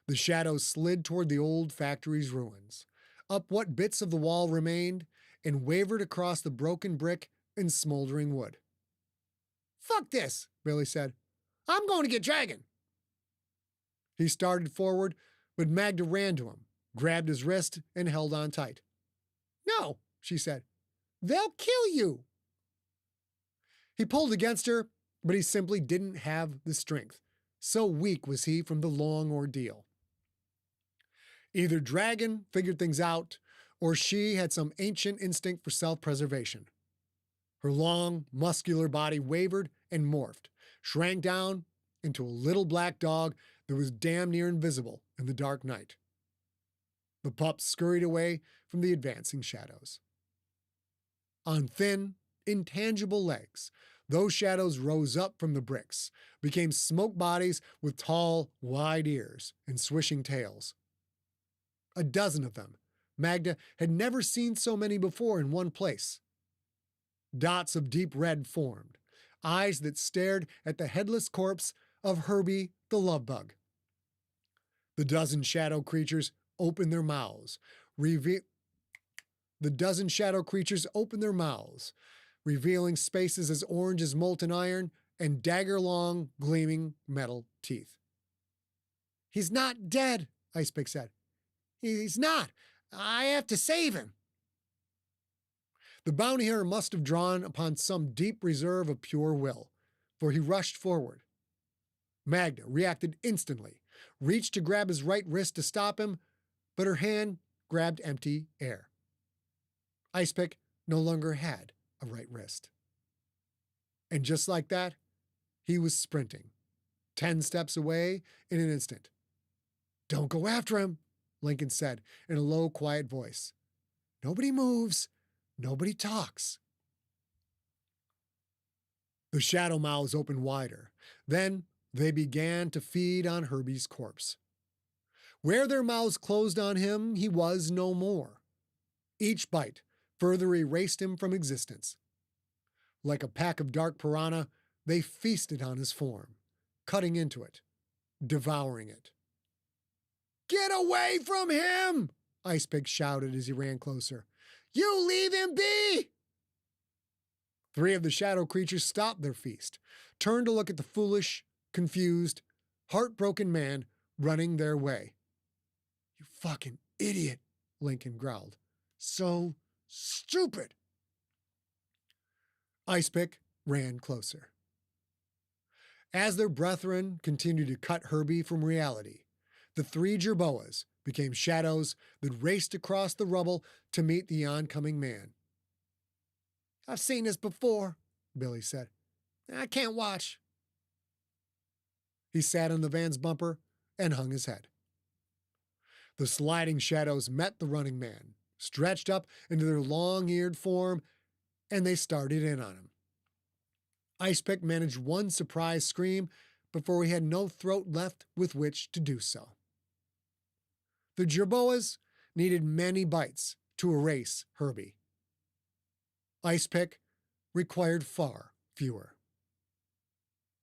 the shadows slid toward the old factory's ruins, up what bits of the wall remained, and wavered across the broken brick and smoldering wood. Fuck this, Billy said. I'm going to get Dragon. He started forward, but Magda ran to him, grabbed his wrist, and held on tight. No, she said. They'll kill you. He pulled against her, but he simply didn't have the strength. So weak was he from the long ordeal. Either Dragon figured things out, or she had some ancient instinct for self-preservation. Her long, muscular body wavered and morphed, shrank down into a little black dog that was damn near invisible in the dark night. The pup scurried away from the advancing shadows. On thin, intangible legs, those shadows rose up from the bricks, became smoke bodies with tall, wide ears and swishing tails. A dozen of them. Magda had never seen so many before in one place. Dots of deep red formed, eyes that stared at the headless corpse of Herbie the lovebug. The dozen shadow creatures opened their mouths, revealing spaces as orange as molten iron and dagger-long, gleaming metal teeth. He's not dead, Icepick said. He's not. I have to save him. The bounty hunter must have drawn upon some deep reserve of pure will, for he rushed forward. Magda reacted instantly, reached to grab his right wrist to stop him, but her hand grabbed empty air. Icepick no longer had a right wrist. And just like that, he was sprinting, 10 steps away in an instant. "Don't go after him," Lincoln said in a low, quiet voice. "Nobody moves. Nobody talks." The shadow mouths opened wider. Then they began to feed on Herbie's corpse. Where their mouths closed on him, he was no more. Each bite further erased him from existence. Like a pack of dark piranha, they feasted on his form, cutting into it, devouring it. "Get away from him!" Icepick shouted as he ran closer. "You leave him be!" 3 of the shadow creatures stopped their feast, turned to look at the foolish, confused, heartbroken man running their way. "You fucking idiot," Lincoln growled. "So stupid." Icepick ran closer. As their brethren continued to cut Herbie from reality, the 3 jerboas became shadows that raced across the rubble to meet the oncoming man. "I've seen this before," Billy said. "I can't watch." He sat on the van's bumper and hung his head. The sliding shadows met the running man, stretched up into their long-eared form, and they started in on him. Icepick managed one surprise scream before he had no throat left with which to do so. The jerboas needed many bites to erase Herbie. Icepick required far fewer.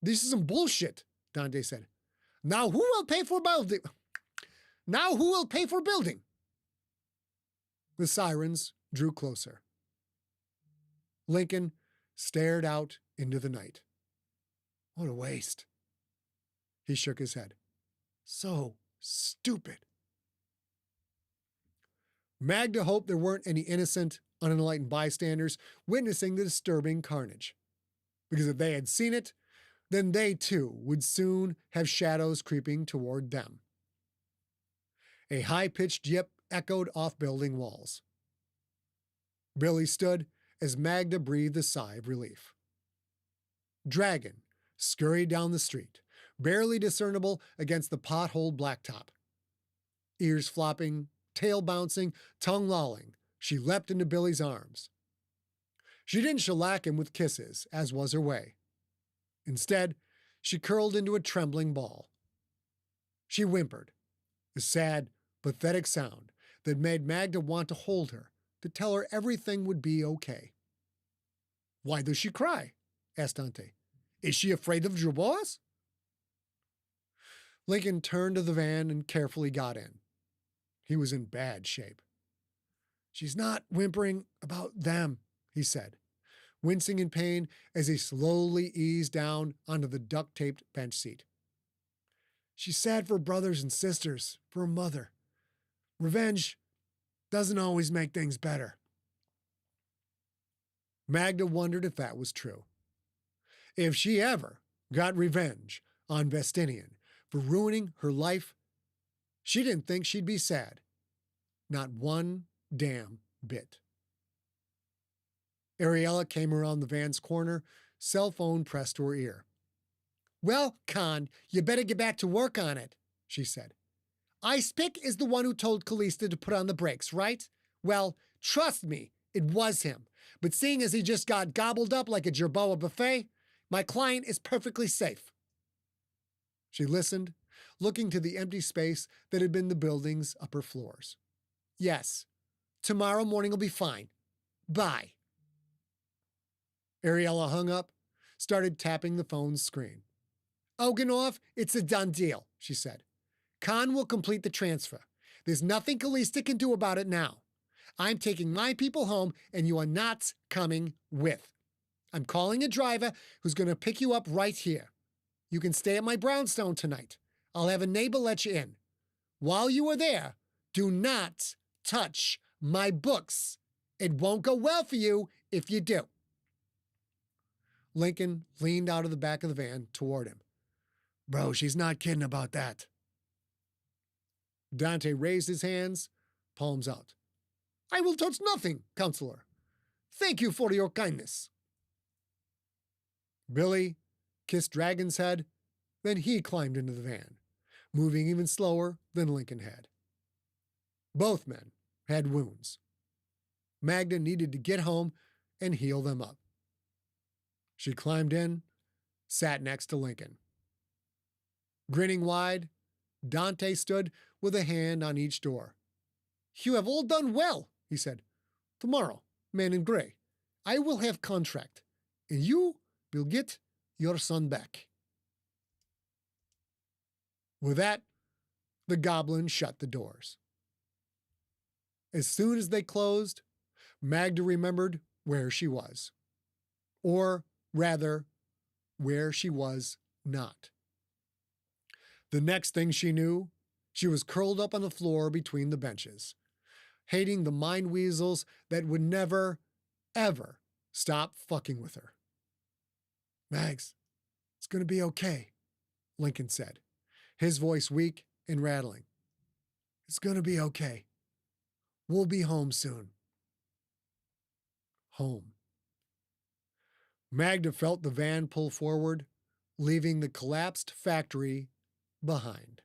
"This is some bullshit," Dante said. Now who will pay for building? Now who will pay for building?" The sirens drew closer. Lincoln stared out into the night. "What a waste." He shook his head. "So stupid." Magda hoped there weren't any innocent, unenlightened bystanders witnessing the disturbing carnage. Because if they had seen it, then they too would soon have shadows creeping toward them. A high-pitched yip echoed off building walls. Billy stood as Magda breathed a sigh of relief. Dragon scurried down the street, barely discernible against the potholed blacktop. Ears flopping, tail bouncing, tongue lolling, she leapt into Billy's arms. She didn't shellac him with kisses, as was her way. Instead, she curled into a trembling ball. She whimpered, a sad, pathetic sound that made Magda want to hold her, to tell her everything would be okay. "Why does she cry?" asked Dante. "Is she afraid of jerboas?" Lincoln turned to the van and carefully got in. He was in bad shape. "She's not whimpering about them," he said, wincing in pain as he slowly eased down onto the duct-taped bench seat. "She's sad for brothers and sisters, for her mother. Revenge doesn't always make things better." Magda wondered if that was true. If she ever got revenge on Vestinian for ruining her life, she didn't think she'd be sad. Not one damn bit. Ariella came around the van's corner, cell phone pressed to her ear. "Well, Con, you better get back to work on it," she said. "Icepick is the one who told Callista to put on the brakes, right? Well, trust me, it was him. But seeing as he just got gobbled up like a jerboa buffet, my client is perfectly safe." She listened, looking to the empty space that had been the building's upper floors. "Yes, tomorrow morning will be fine. Bye." Ariella hung up, started tapping the phone's screen. "Oganov, it's a done deal," she said. "Khan will complete the transfer. There's nothing Callista can do about it now. I'm taking my people home, and you are not coming with. I'm calling a driver who's going to pick you up right here. You can stay at my brownstone tonight. I'll have a neighbor let you in. While you are there, do not touch my books. It won't go well for you if you do." Lincoln leaned out of the back of the van toward him. "Bro, she's not kidding about that." Dante raised his hands, palms out. I will touch nothing, counselor. Thank you for your kindness. Billy kissed Dragon's head, then he climbed into the van, moving even slower than Lincoln had. Both men had wounds. Magda needed to get home and heal them up. She climbed in, sat next to Lincoln. Grinning wide, Dante stood with a hand on each door. You have all done well, he said. Tomorrow, man in gray, I will have contract, and you will get your son back. With that, the goblin shut the doors. As soon as they closed, Magda remembered where she was. Or rather, where she was not. The next thing she knew, she was curled up on the floor between the benches, hating the mind weasels that would never, ever stop fucking with her. Mags, it's going to be okay, Lincoln said, his voice weak and rattling. It's going to be okay. We'll be home soon. Home. Magda felt the van pull forward, leaving the collapsed factory behind.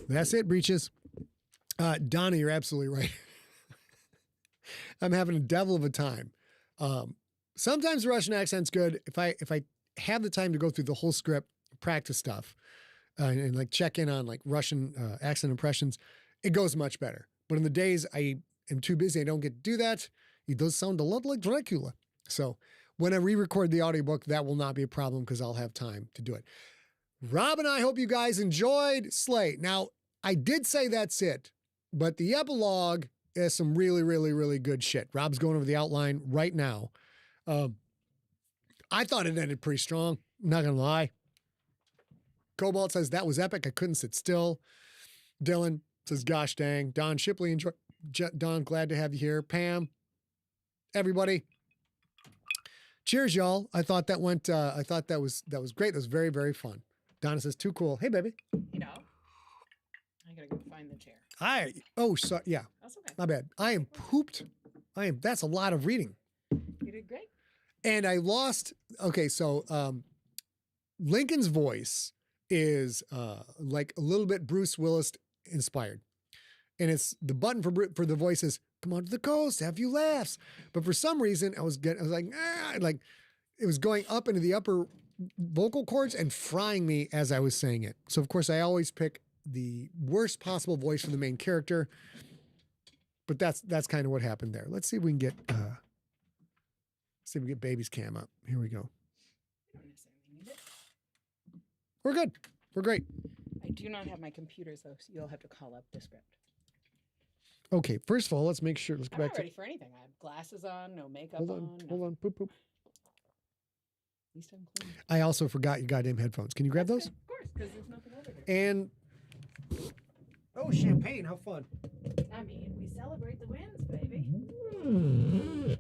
That's it, Breeches. Donna, you're absolutely right. I'm having a devil of a time. Sometimes the Russian accent's good. If I have the time to go through the whole script, practice stuff, and like check in on like Russian accent impressions, it goes much better. But in the days I am too busy, I don't get to do that. He does sound a lot like Dracula. So when I re-record the audiobook, that will not be a problem because I'll have time to do it. Rob and I hope you guys enjoyed Slay. Now, I did say that's it, but the epilogue is some really, really, really good shit. Rob's going over the outline right now. I thought it ended pretty strong. I'm not going to lie. Cobalt says that was epic. I couldn't sit still. Dylan says, gosh dang. Don Shipley, Don, glad to have you here. Pam, everybody. Cheers, y'all. I thought that went, I thought that was great. That was very, very fun. Donna says, too cool. Hey, baby. You know, I gotta go find the chair. Yeah. That's okay. Not bad. I am pooped. That's a lot of reading. You did great. And I lost, so Lincoln's voice is like a little bit Bruce Willis inspired. And it's the button for the voice is, come on to the coast, have you laughs. But for some reason, I was like, it was going up into the upper vocal cords and frying me as I was saying it. So of course I always pick the worst possible voice for the main character, but that's kind of what happened there. Let's see if we can get, baby's cam up. Here we go. You don't necessarily need it. We're good. We're great. I do not have my computer, so you'll have to call up the script. Okay. First of all, let's make sure, let's go I'm back not to, ready for anything. I have glasses on, no makeup hold on. Poop. At least I'm clean. I also forgot your goddamn headphones. Can you grab those? Of course, because there's nothing over here. And, oh, champagne. How fun. I mean, we celebrate the wins, baby.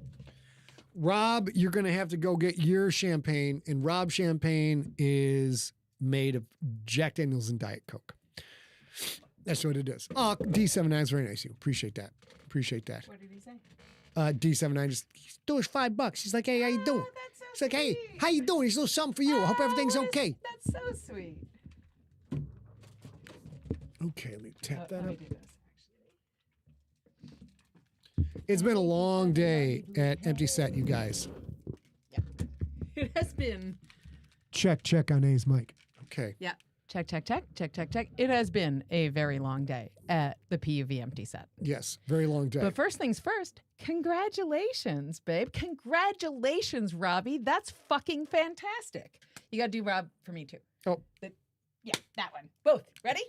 Rob, you're going to have to go get your champagne, and Rob's champagne is made of Jack Daniels and Diet Coke. That's what it is. Oh, D79 is very nice of you. Appreciate that. What did he say? D79 just threw us $5. She's like, hey, how you doing? That's so She's like, hey, sweet. how you doing? There's a little something for you. I hope everything's okay. That's so sweet. Okay, let me tap that Let me up. do this, actually. It's been a long day at Empty Set, you guys. Yeah. It has been. Check on A's mic. Okay. Yeah. Check. It has been a very long day at the PUV Empty Set. Yes, very long day. But first things first, congratulations, babe. Congratulations, Robbie. That's fucking fantastic. You got to do Rob for me, too. Oh. Yeah, that one. Both. Ready?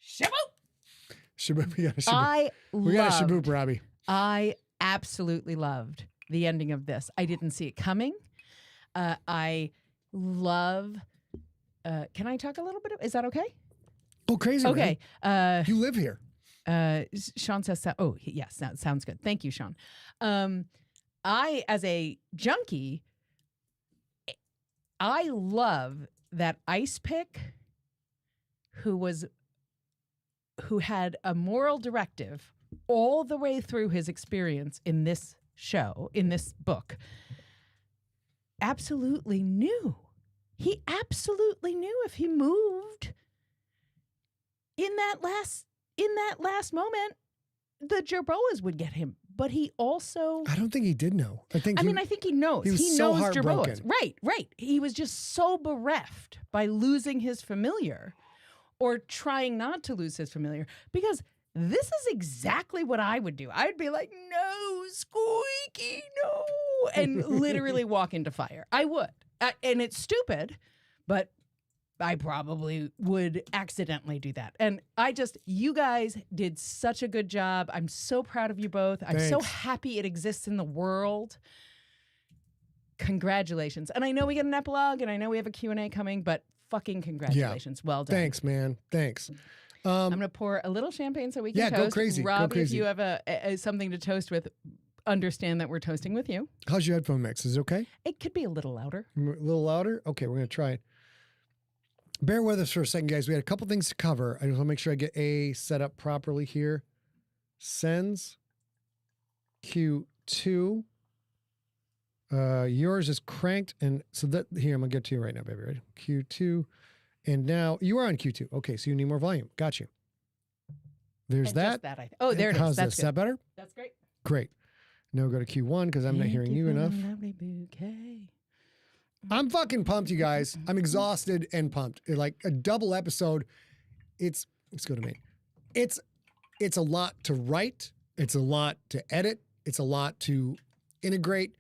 Shaboop! Shaboop. We got a shaboop, Robbie. I absolutely loved the ending of this. I didn't see it coming. I love... can I talk a little bit? Is that okay? Oh, crazy. Okay. You live here. Sean says, oh, yes, that sounds good. Thank you, Sean. I, as a junkie, I love that Icepick, who had a moral directive all the way through his experience in this show, in this book, absolutely knew. He absolutely knew if he moved in that last moment, the Jerboas would get him. But he also, I don't think he did know. I think he knows. He was so knows heartbroken. Jerboas. Right. He was just so bereft by losing his familiar or trying not to lose his familiar, because this is exactly what I would do. I'd be like, no, Squeaky, no, and literally walk into fire. I would. And it's stupid, but I probably would accidentally do that. And you guys did such a good job. I'm so proud of you both. I'm so happy it exists in the world. Congratulations. And I know we get an epilogue and I know we have a Q&A coming, but fucking congratulations. Yeah. Well done. Thanks, man. Thanks. I'm going to pour a little champagne so we can toast. Go crazy. Robbie, if you have something to toast with, understand that we're toasting with you. How's your headphone mix? Is it okay? It could be a little louder. A little louder? Okay, we're going to try it. Bear with us for a second, guys. We had a couple things to cover. I just want to make sure I get A set up properly here. Sends. Q2. Yours is cranked. And so that here, I'm going to get to you right now, baby. Right? Q2. And now you are on Q2. Okay, so you need more volume. Got you. There's and that. There it is. How's That's this? good. Is that better? That's great. Great. Now go to Q1 because I'm not hearing you enough. I'm fucking pumped, you guys. I'm exhausted and pumped. Like a double episode. Let's go to me. It's a lot to write. It's a lot to edit. It's a lot to integrate,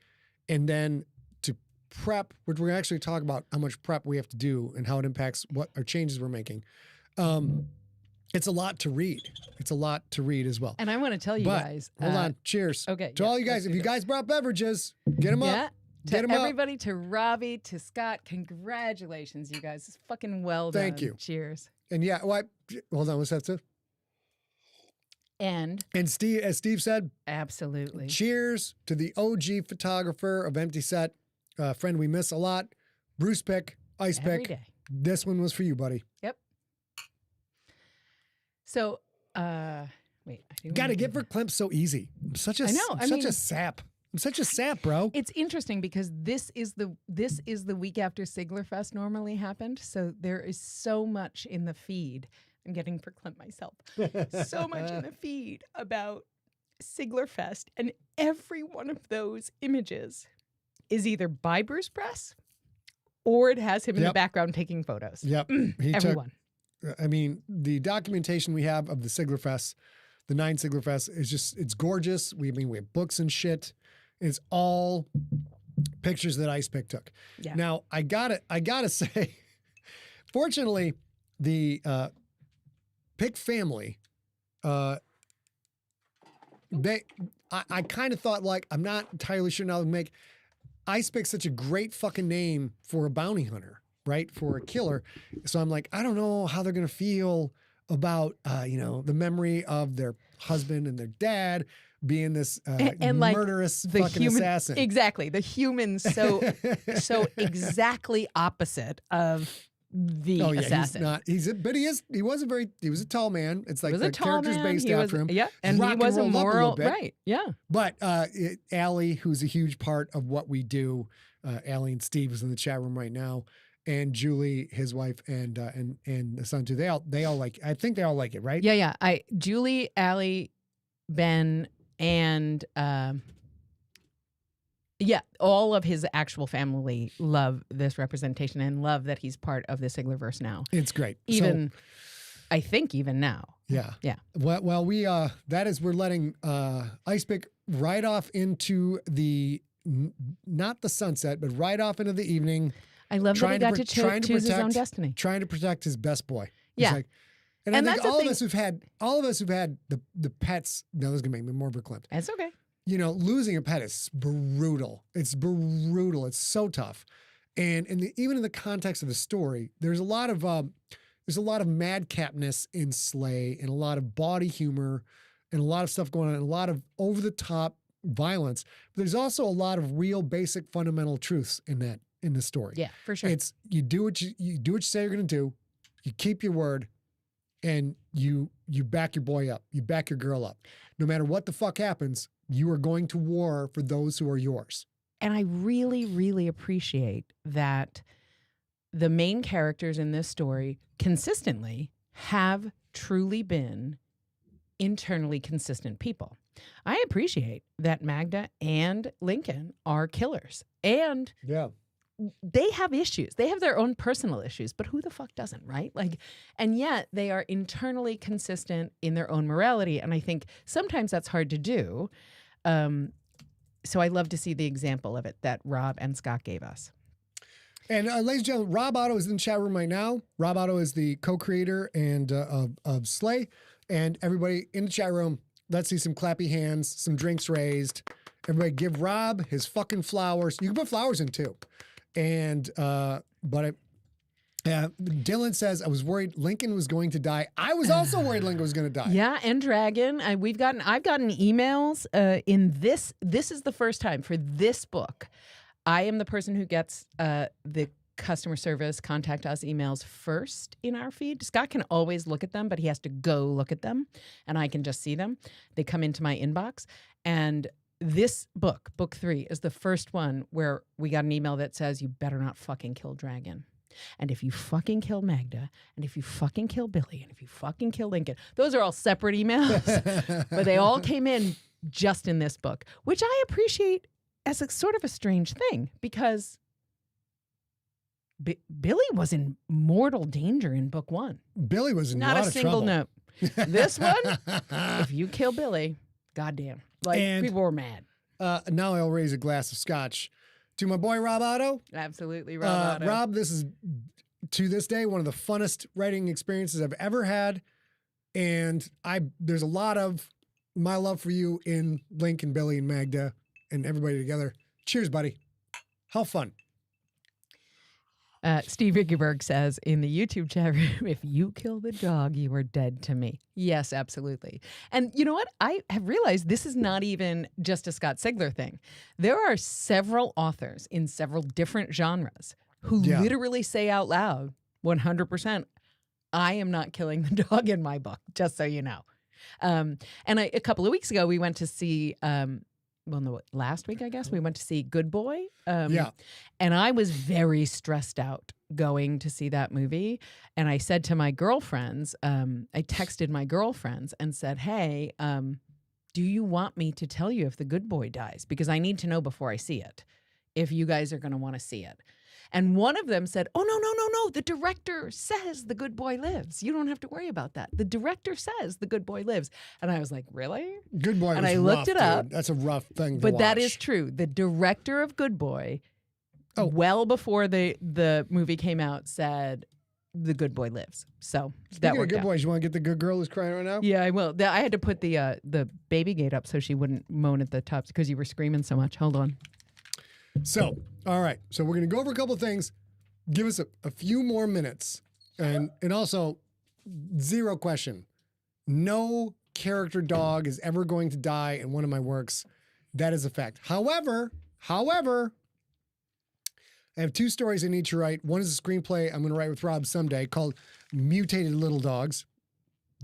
and then to prep, which we're going to actually talk about how much prep we have to do and how it impacts what our changes we're making. It's a lot to read. It's a lot to read as well. And I want to tell you guys. Hold on. Cheers. Okay. To all you guys, if you guys brought beverages, get them up. To everybody, to Robbie, to Scott, congratulations, you guys. It's fucking well done. Thank you. Cheers. And hold on, what's that say? And Steve, as Steve said, absolutely. Cheers to the OG photographer of Empty Set, friend we miss a lot, Bruce Pick, Icepick. Every day. This one was for you, buddy. Yep. So, wait. Got to get for Klimt so easy. I'm such a sap. I'm such a sap, bro. It's interesting because this is the week after Siglerfest normally happened. So there is so much in the feed. I'm getting for Klimt myself. So much in the feed about Siglerfest, and every one of those images is either by Bruce Press or it has him in the background taking photos. Yep. Everyone. The documentation we have of the Siglerfest, the 9 Siglerfest, it's gorgeous. We have books and shit. It's all pictures that Icepick took. Yeah. Now I gotta say, fortunately, the Pick family, I kind of thought, like, I'm not entirely sure now to make Icepick such a great fucking name for a bounty hunter, right? For a killer. So I'm like, I don't know how they're going to feel about, the memory of their husband and their dad being this and like murderous the fucking assassin. Exactly. The human so exactly opposite of the assassin. He was a tall man. It's like the character's based after him. Yeah. And he was a moral, right. Yeah. But Allie, who's a huge part of what we do, Allie and Steve is in the chat room right now, and Julie, his wife, and the son too. They all like. I think they all like it, right? Yeah. Julie, Allie, Ben, and all of his actual family love this representation and love that he's part of the Siglerverse now. It's great. I think even now. Yeah. Yeah. Well, we're letting Icepick right off into not the sunset, but right off into the evening. I love that he got to choose his own destiny. Trying to protect his best boy. Yeah. And I think all of us who've had the pets, no, this is gonna make me more verklempt. That's okay. Losing a pet is brutal. It's brutal. It's so tough. And even in the context of the story, there's a lot of there's a lot of madcapness in Slay and a lot of body humor and a lot of stuff going on and a lot of over the top violence. But there's also a lot of real basic fundamental truths in the story. Yeah, for sure. It's you do what you say you're going to do. You keep your word and you back your boy up. You back your girl up. No matter what the fuck happens, you are going to war for those who are yours. And I really, really appreciate that the main characters in this story consistently have truly been internally consistent people. I appreciate that Magda and Lincoln are killers. And yeah, they have issues. They have their own personal issues, but who the fuck doesn't, right? Like, and yet they are internally consistent in their own morality. And I think sometimes that's hard to do. So I love to see the example of it that Rob and Scott gave us. And ladies and gentlemen, Rob Otto is in the chat room right now. Rob Otto is the co-creator and of Slay. And everybody in the chat room, let's see some clappy hands, some drinks raised. Everybody give Rob his fucking flowers. You can put flowers in too. And Dylan says, I was worried Lincoln was going to die. I was also worried Lincoln was going to die. Yeah, and Dragon. I've gotten emails in this. This is the first time for this book. I am the person who gets the customer service contact us emails first in our feed. Scott can always look at them, but he has to go look at them, and I can just see them. They come into my inbox, and this book, book 3, is the first one where we got an email that says, you better not fucking kill Dragon. And if you fucking kill Magda, and if you fucking kill Billy, and if you fucking kill Lincoln, those are all separate emails, but they all came in just in this book, which I appreciate as a sort of a strange thing because Billy was in mortal danger in book 1. Billy was in not a lot a of single trouble. note. This one, if you kill Billy, goddamn, like And, people were mad. Now I'll raise a glass of scotch to my boy Rob Otto. Absolutely, Rob. Otto. Rob, this is to this day one of the funnest writing experiences I've ever had, and there's a lot of my love for you in Link and Billy and Magda and everybody together. Cheers, buddy. How fun. Steve Rickerberg says in the YouTube chat room, if you kill the dog, you are dead to me. Yes, absolutely. And you know what? I have realized this is not even just a Scott Sigler thing. There are several authors in several different genres who literally say out loud, 100%, I am not killing the dog in my book, just so you know. And a couple of weeks ago, we went to see... last week, I guess, we went to see Good Boy. And I was very stressed out going to see that movie. And I said to my girlfriends, I texted my girlfriends and said, hey, do you want me to tell you if the good boy dies? Because I need to know before I see it, if you guys are going to want to see it. And one of them said, oh, no. The director says the good boy lives. You don't have to worry about that. The director says the good boy lives. And I was like, really? Good Boy and was I looked rough, it up. dude. That's a rough thing to But watch. that is true. The director of Good Boy, well before the movie came out, said the good boy lives. So that worked Good out. Boys, you want to get the good girl who's crying right now? Yeah, I will. I had to put the baby gate up so she wouldn't moan at the tops because you were screaming so much. Hold on. So, all right. So we're going to go over a couple of things. Give us a few more minutes. And also, zero question. No character dog is ever going to die in one of my works. That is a fact. However, I have 2 stories I need to write. One is a screenplay I'm going to write with Rob someday called Mutated Little Dogs.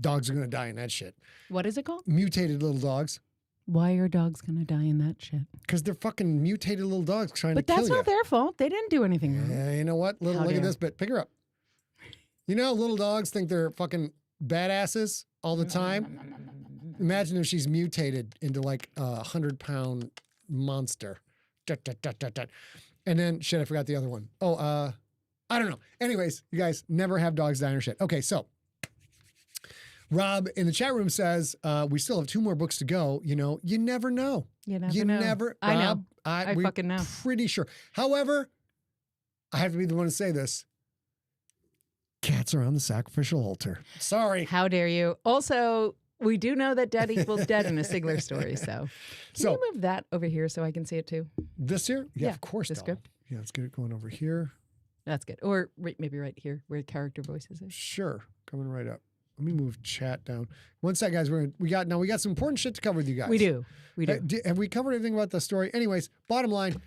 Dogs are going to die in that shit. What is it called? Mutated Little Dogs. Why are dogs going to die in that shit? Because they're fucking mutated little dogs trying to But kill you. that's not their fault. They didn't do anything wrong. Yeah, you know what? Look at this bit. Pick her up. You know how little dogs think they're fucking badasses all the time? Imagine if she's mutated into like a 100-pound monster. And then, shit, I forgot the other one. I don't know. Anyways, you guys never have dogs die or shit. Okay, so Rob in the chat room says, we still have 2 more books to go. You know, you never know. You never know. I know. I fucking know. Pretty sure. However, I have to be the one to say this. Cats are on the sacrificial altar. Sorry. How dare you? Also, we do know that dead equals dead in a Sigler story, so. Can you move that over here so I can see it too? This here? Yeah, of course. The script? Yeah, let's get it going over here. That's good. Or maybe right here where character voices is. Sure. Coming right up. Let me move chat down. One sec, guys. We got some important shit to cover with you guys. We do. Have we covered anything about the story? Anyways, bottom line,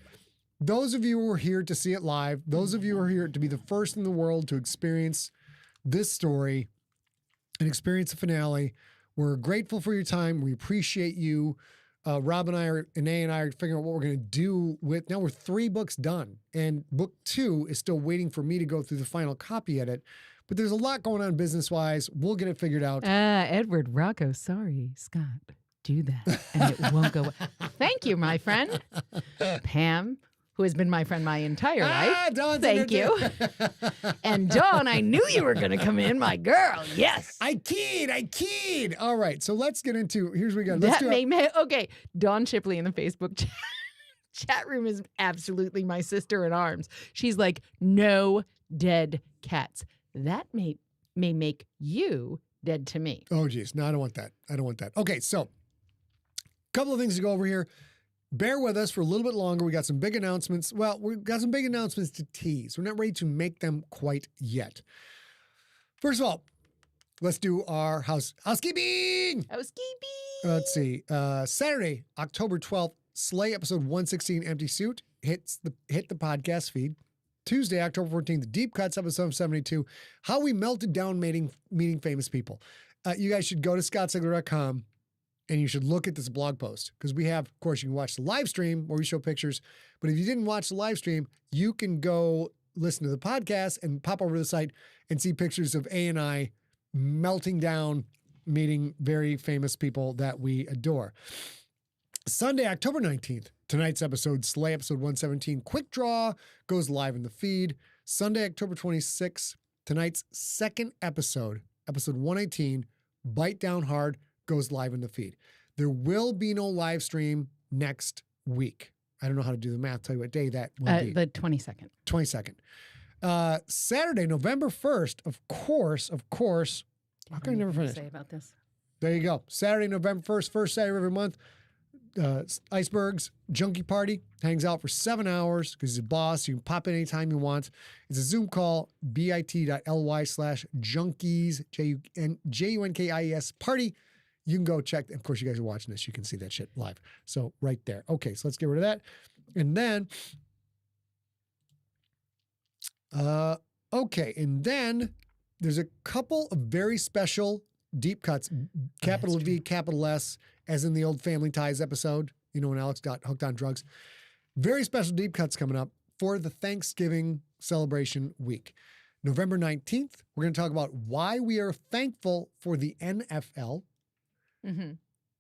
those of you who are here to see it live, those of you who are here to be the first in the world to experience this story and experience the finale, we're grateful for your time. We appreciate you. Rob and I are figuring out what we're going to do with. Now we're 3 books done, and book 2 is still waiting for me to go through the final copy edit. But there's a lot going on business-wise. We'll get it figured out. Edward Rocco, sorry, Scott, do that, and it won't go. Thank you, my friend. Pam, who has been my friend my entire life. Dawn's Thank you. And Dawn, I knew you were going to come in, my girl. Yes. I keyed. All right, so let's get into, here's what we got. Okay, Dawn Shipley in the Facebook chat room is absolutely my sister in arms. She's like, no dead cats. That may make you dead to me. Oh, geez. No, I don't want that. Okay, so a couple of things to go over here. Bear with us for a little bit longer. We got some big announcements. Well, we've got some big announcements to tease. We're not ready to make them quite yet. First of all, let's do our housekeeping. Let's see. Saturday, October 12th, Slay episode 116, Empty Suit, hit the podcast feed. Tuesday, October 14th, the Deep Cuts episode 72, How We Melted Down Meeting Famous People. You guys should go to scottsigler.com and you should look at this blog post because we have, of course, you can watch the live stream where we show pictures. But if you didn't watch the live stream, you can go listen to the podcast and pop over to the site and see pictures of A and I melting down, meeting very famous people that we adore. Sunday, October 19th, tonight's episode, Slay episode 117, Quick Draw, goes live in the feed. Sunday, October 26th, tonight's second episode, episode 118, Bite Down Hard, goes live in the feed. There will be no live stream next week. I don't know how to do the math. Tell you what day that will be. The 22nd. 22nd. Saturday, November 1st, of course. How can I never finish? Say about this? There you go. Saturday, November 1st, first Saturday of every month. Iceberg's Junkie Party hangs out for 7 hours because he's a boss. You can pop in anytime you want. It's a Zoom call, bit.ly/junkies, JUNKIES party. You can go check. Of course, you guys are watching this. You can see that shit live. So right there. Okay, so let's get rid of that. And then, there's a couple of very special deep cuts, capital V, capital S, as in the old Family Ties episode, you know, when Alex got hooked on drugs. Very special deep cuts coming up for the Thanksgiving celebration week. November 19th, we're going to talk about why we are thankful for the NFL. Mm-hmm.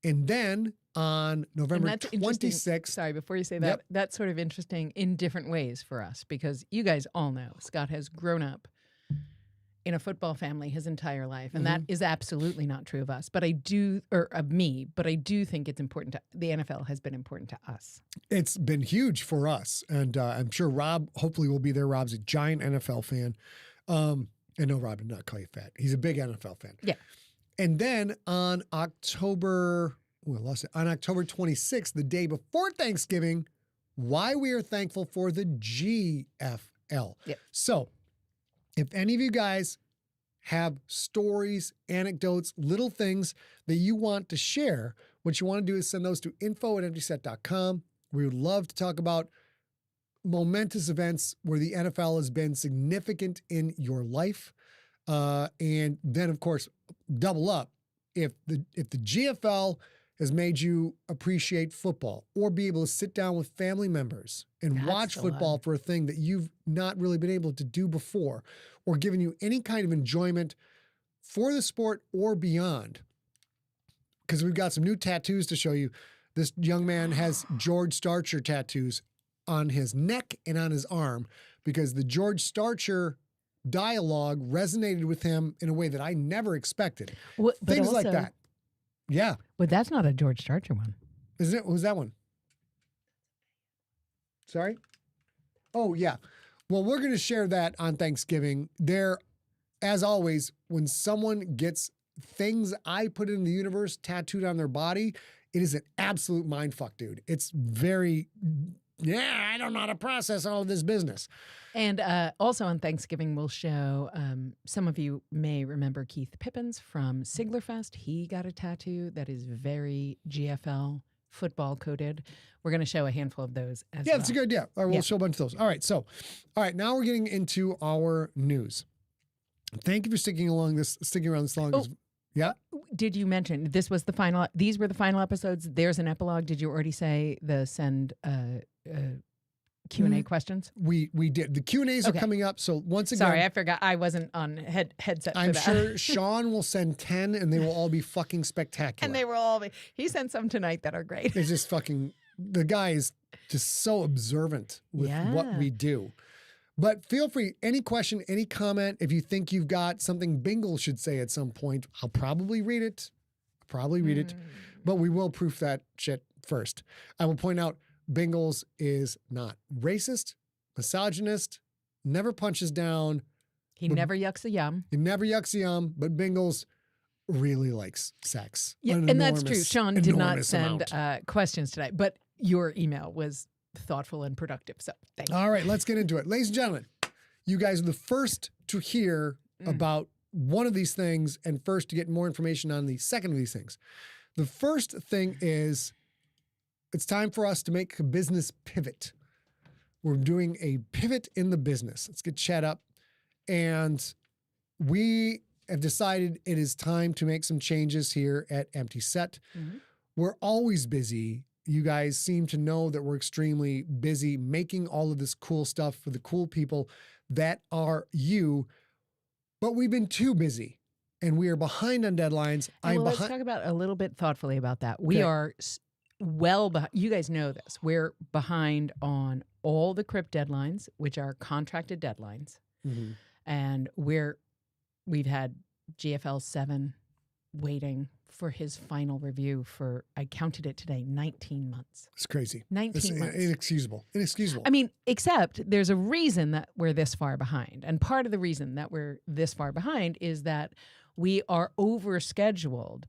And then on November 26th. Sorry, before you say that, that's sort of interesting in different ways for us because you guys all know Scott has grown up in a football family his entire life. And that is absolutely not true of us, but I do think it's important the NFL has been important to us. It's been huge for us. And I'm sure Rob hopefully will be there. Rob's a giant NFL fan. And no, Rob did not call you fat. He's a big NFL fan. Yeah. And then on October 26th, the day before Thanksgiving, why we are thankful for the GFL. Yep. So if any of you guys have stories, anecdotes, little things that you want to share, what you want to do is send those to info@emptyset.com. We would love to talk about momentous events where the NFL has been significant in your life. And then, of course, double up. If the GFL has made you appreciate football or be able to sit down with family members and watch football for a thing that you've not really been able to do before, or given you any kind of enjoyment for the sport or beyond, because we've got some new tattoos to show you. This young man has George Starcher tattoos on his neck and on his arm because the George Starcher dialogue resonated with him in a way that I never expected. Things like that. Yeah. But that's not a George Starcher one. Isn't it? Who's that one? Sorry? Oh, yeah. Well, we're going to share that on Thanksgiving. There, as always, when someone gets things I put in the universe tattooed on their body, it is an absolute mindfuck, dude. It's very yeah, I don't know how to process all of this business. And also on Thanksgiving, we'll show, some of you may remember Keith Pippins from Siglerfest. He got a tattoo that is very GFL football coded. We're going to show a handful of those as well. That's a good idea. All right, we'll show a bunch of those. All right, now we're getting into our news. Thank you for sticking around this long. Yeah. Did you mention these were the final episodes? There's an epilogue. Did you already say the send Q&A questions? We did. The Q&As are coming up. So once again, sorry, I forgot. I wasn't on headset. I'm for that. sure Sean will send 10 and they will all be fucking spectacular. And they will all be. He sent some tonight that are great. It's just fucking, the guy is just so observant with what we do. But feel free, any question, any comment, if you think you've got something Bingle should say at some point, I'll probably read it. But we will proof that shit first. I will point out Bingles is not racist, misogynist, never punches down. He never yucks a yum. But Bingles really likes sex. Yeah, and that's true. Sean did not send questions tonight, but your email was thoughtful and productive. So thank you. All right, let's get into it. Ladies and gentlemen, you guys are the first to hear about one of these things and first to get more information on the second of these things. The first thing is it's time for us to make a business pivot. We're doing a pivot in the business. Let's get chat up. And we have decided it is time to make some changes here at Empty Set. We're always busy. You guys seem to know that we're extremely busy making all of this cool stuff for the cool people that are you. But we've been too busy and we are behind on deadlines. Let's talk about a little bit thoughtfully about that. We are well behind. You guys know this. We're behind on all the crypt deadlines, which are contracted deadlines. And we've had GFL 7 waiting for his final review for, I counted it today, 19 months. It's crazy. 19 months. Inexcusable. I mean, except there's a reason that we're this far behind. And part of the reason that we're this far behind is that we are overscheduled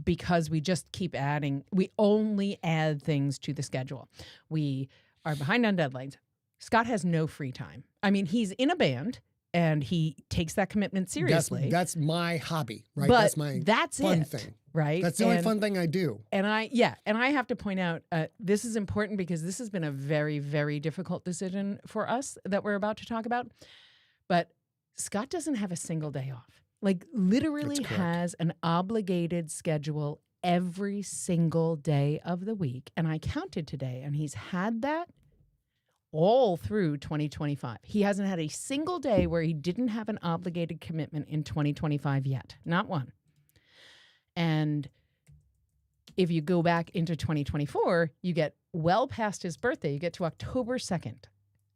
because we just keep adding. We only add things to the schedule. We are behind on deadlines. Scott has no free time. I mean, he's in a band. And he takes that commitment seriously. That's my hobby, right? But that's fun thing, right? That's the only fun thing I do. And I have to point out, this is important because this has been a very, very difficult decision for us that we're about to talk about. But Scott doesn't have a single day off. Like literally has an obligated schedule every single day of the week. And I counted today, and he's had that all through 2025. He hasn't had a single day where he didn't have an obligated commitment in 2025 yet. Not one. And if you go back into 2024, you get well past his birthday. You get to October 2nd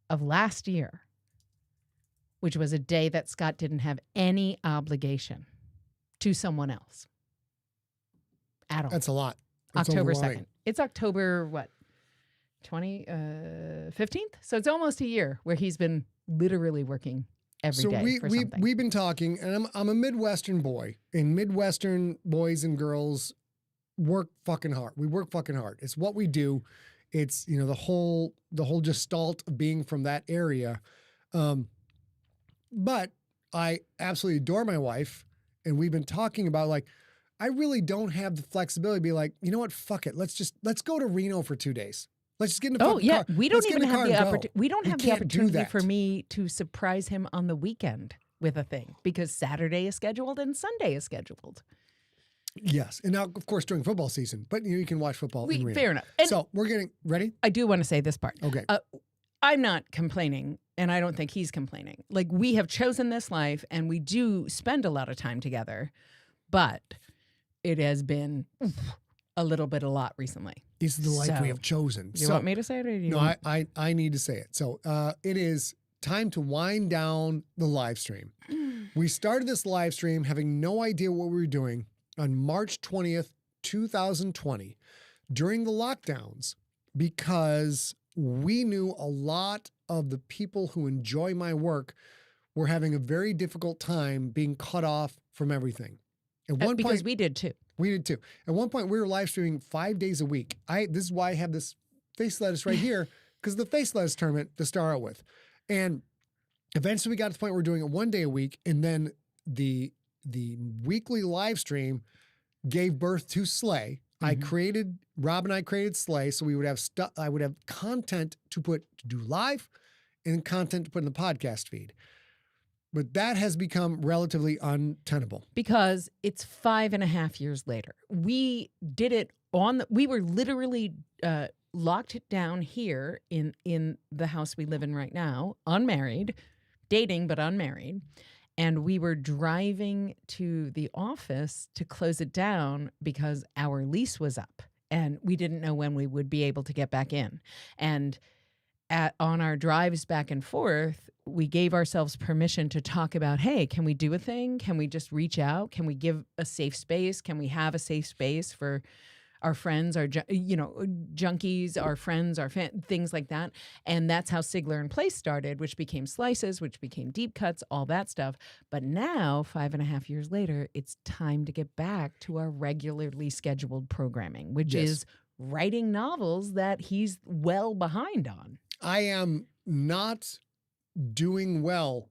of last year, which was a day that Scott didn't have any obligation to someone else at all. That's a lot. October 2nd. It's October, 15th? So it's almost a year where he's been literally working every day for something. We've been talking, and I'm a Midwestern boy, and Midwestern boys and girls work fucking hard. We work fucking hard. It's what we do. It's, the whole gestalt of being from that area. But I absolutely adore my wife, and we've been talking about I really don't have the flexibility to be like, you know what, fuck it. Let's go to Reno for 2 days. Let's just get in the car. We don't even have the opportunity. We don't have the can't opportunity for me to surprise him on the weekend with a thing because Saturday is scheduled and Sunday is scheduled. Yes. And now, of course, during football season, but you can watch football in Reno. Fair enough. And so we're getting ready. I do want to say this part. Okay. I'm not complaining, and I don't think he's complaining. We have chosen this life, and we do spend a lot of time together, but it has been a lot recently. This is the life we have chosen. Do you want me to say it? Or do you no, I need to say it. So it is time to wind down the live stream. We started this live stream having no idea what we were doing on March 20th, 2020 during the lockdowns because we knew a lot of the people who enjoy my work were having a very difficult time being cut off from everything. At one because point, we did too. We did too. At one point, we were live streaming 5 days a week. This is why I have this face lettuce right here. because the Faceless tournament to start out with. And eventually we got to the point where we're doing it 1 day a week. And then the weekly live stream gave birth to Slay. Rob and I created Slay. So we would have I would have content to do live and content to put in the podcast feed. But that has become relatively untenable. Because it's 5.5 years later. We did it we were literally locked down here in the house we live in right now, unmarried, dating but unmarried. And we were driving to the office to close it down because our lease was up and we didn't know when we would be able to get back in. And on our drives back and forth, we gave ourselves permission to talk about, hey, can we do a thing? Can we just reach out? Can we give a safe space? Can we have a safe space for our friends, our junkies, our friends, things like that? And that's how Sigler and Place started, which became Slices, which became Deep Cuts, all that stuff. But now, 5.5 years later, it's time to get back to our regularly scheduled programming, which is writing novels that he's well behind on. I am not doing well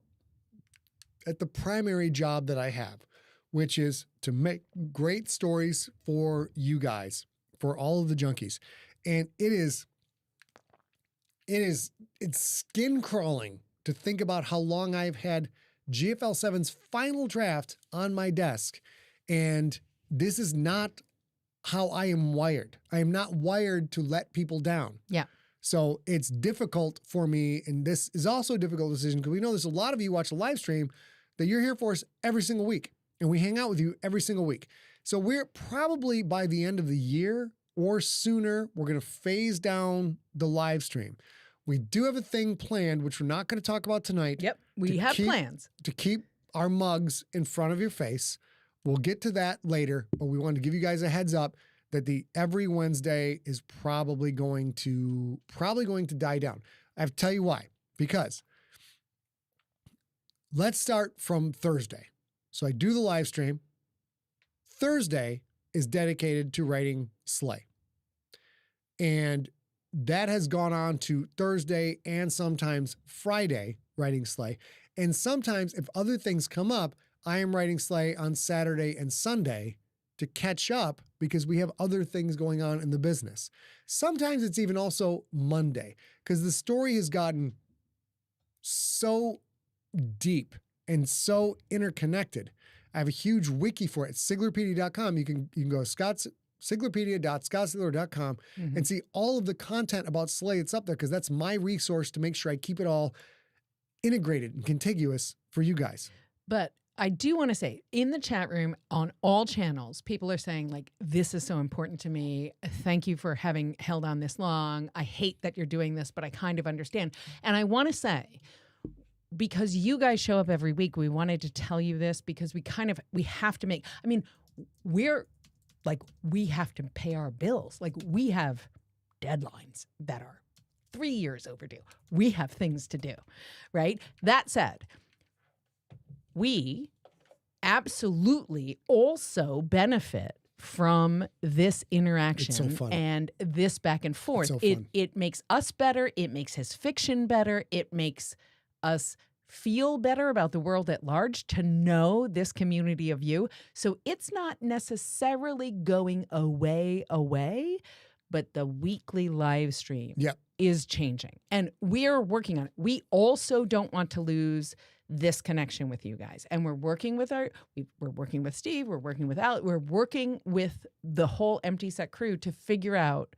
at the primary job that I have, which is to make great stories for you guys, for all of the junkies. And it's skin crawling to think about how long I've had GFL 7's final draft on my desk. And this is not how I am wired. I am not wired to let people down. Yeah. So it's difficult for me. And this is also a difficult decision because we know there's a lot of you watch the live stream that you're here for us every single week. And we hang out with you every single week. So we're probably by the end of the year or sooner, we're going to phase down the live stream. We do have a thing planned, which we're not going to talk about tonight. Yep, we have plans. To keep our mugs in front of your face. We'll get to that later, but we wanted to give you guys a heads up that the every Wednesday is probably going to die down. I have to tell you why. Because let's start from Thursday. So I do the live stream. Thursday is dedicated to writing Slay. And that has gone on to Thursday and sometimes Friday writing Slay. And sometimes if other things come up, I am writing Slay on Saturday and Sunday to catch up because we have other things going on in the business. Sometimes it's even also Monday because the story has gotten so deep and so interconnected. I have a huge wiki for it. Siglerpedia.com. You can go siglerpedia.scottsigler.com and see all of the content about Slay. It's up there because that's my resource to make sure I keep it all integrated and contiguous for you guys. But I do want to say, in the chat room on all channels, people are saying, like, this is so important to me. Thank you for having held on this long. I hate that you're doing this, but I kind of understand. And I want to say, because you guys show up every week, we wanted to tell you this because we have to make, I mean, we have to pay our bills. Like, we have deadlines that are 3 years overdue. We have things to do, right? That said, we absolutely also benefit from this interaction and this back and forth. It's so fun. It makes us better. It makes his fiction better. It makes us feel better about the world at large to know this community of you. So it's not necessarily going away, but the weekly live stream is changing. And we're working on it. We also don't want to lose this connection with you guys. And we're working with we're working with Steve, we're working with Alec, we're working with the whole Empty Set crew to figure out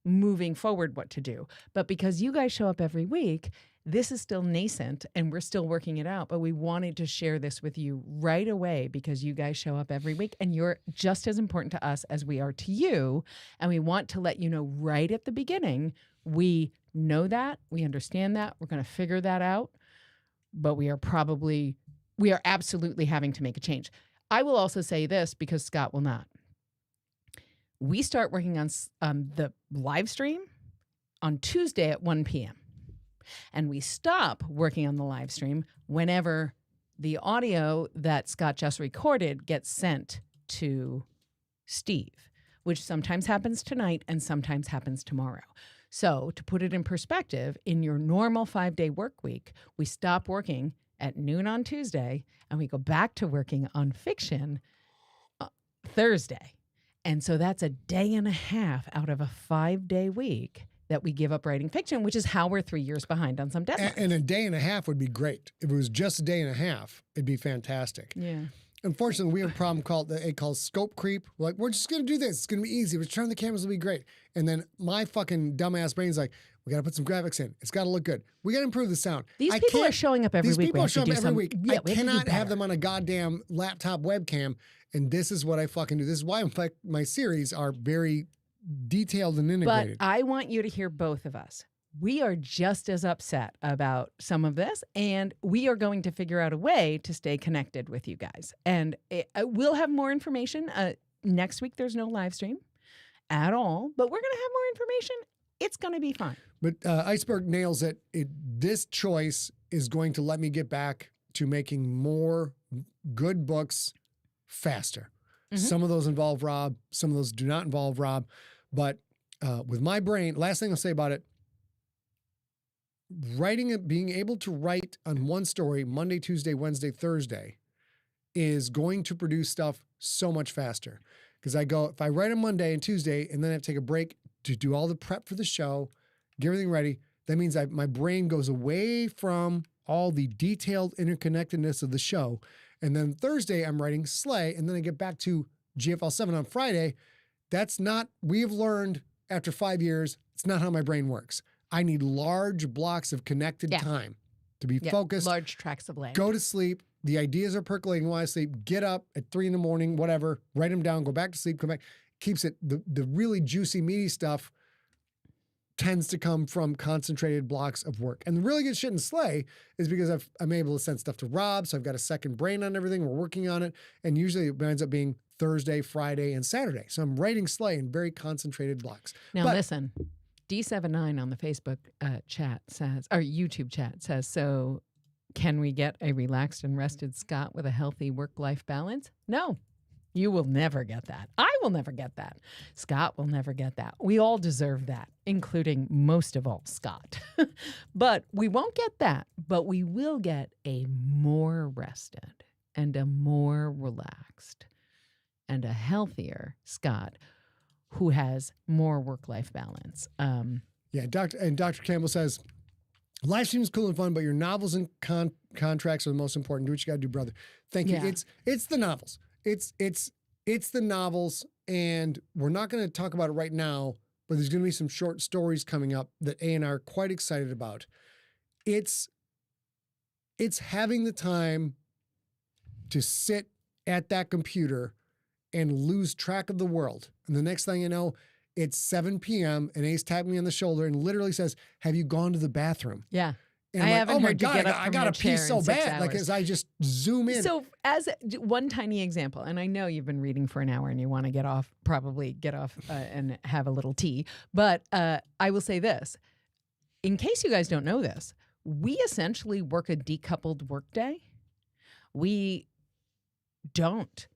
moving forward what to do. But because you guys show up every week, this is still nascent and we're still working it out. But we wanted to share this with you right away because you guys show up every week and you're just as important to us as we are to you. And we want to let you know right at the beginning, we know that, we understand that, we're going to figure that out. But we are absolutely having to make a change. I will also say this because Scott will not. We start working on the live stream on Tuesday at 1 p.m. And we stop working on the live stream whenever the audio that Scott just recorded gets sent to Steve, which sometimes happens tonight and sometimes happens tomorrow. So to put it in perspective, in your normal 5-day work week, we stop working at noon on Tuesday and we go back to working on fiction Thursday. And so that's a day and a half out of a 5-day week that we give up writing fiction, which is how we're 3 years behind on some deadlines. And a day and a half would be great. If it was just a day and a half, it'd be fantastic. Yeah. Unfortunately, we have a problem called scope creep. We're like, we're just going to do this. It's going to be easy. We're turning the cameras, will be great. And then my fucking dumbass brain's like, we got to put some graphics in. It's got to look good. We got to improve the sound. These people are showing up every week. These people are showing up every week. Yeah, I cannot have them on a goddamn laptop webcam. And this is what I fucking do. This is why my series are very detailed and integrated. But I want you to hear both of us. We are just as upset about some of this, and we are going to figure out a way to stay connected with you guys. And we'll have more information. Next week, there's no live stream at all, but we're going to have more information. It's going to be fun. But Iceberg nails it. This choice is going to let me get back to making more good books faster. Mm-hmm. Some of those involve Rob. Some of those do not involve Rob. But with my brain, last thing I'll say about it, being able to write on one story Monday, Tuesday, Wednesday, Thursday is going to produce stuff so much faster. Because if I write on Monday and Tuesday and then I have to take a break to do all the prep for the show, get everything ready, that means my brain goes away from all the detailed interconnectedness of the show. And then Thursday I'm writing Slay, and then I get back to GFL 7 on Friday. We have learned after 5 years, it's not how my brain works. I need large blocks of connected time to be focused. Large tracts of land. Go to sleep. The ideas are percolating while I sleep. Get up at 3 a.m, whatever, write them down, go back to sleep, come back. Keeps it, the really juicy, meaty stuff tends to come from concentrated blocks of work. And the really good shit in Slay is because I'm able to send stuff to Rob, so I've got a second brain on everything. We're working on it. And usually it ends up being Thursday, Friday, and Saturday. So I'm writing Slay in very concentrated blocks. Now listen, D79 on the Facebook chat says, or YouTube chat says, so can we get a relaxed and rested Scott with a healthy work-life balance? No. You will never get that. I will never get that. Scott will never get that. We all deserve that, including most of all Scott. But we won't get that. But we will get a more rested and a more relaxed and a healthier Scott who has more work-life balance. Dr. Campbell says, live stream is cool and fun, but your novels and contracts are the most important. Do what you got to do, brother. Thank you. It's the novels. It's the novels, and we're not going to talk about it right now, but there's going to be some short stories coming up that A and I are quite excited about. It's having the time to sit at that computer and lose track of the world. And the next thing you know, it's 7 p.m. and Ace tapped me on the shoulder and literally says, "Have you gone to the bathroom?" Yeah. And I I'm haven't heard you get up from I got your to pee chair so in 6 bad. Like hours. as I just zoom in. So as one tiny example, and I know you've been reading for an hour and you want to probably get off and have a little tea, but I will say this. In case you guys don't know this, we essentially work a decoupled workday. We don't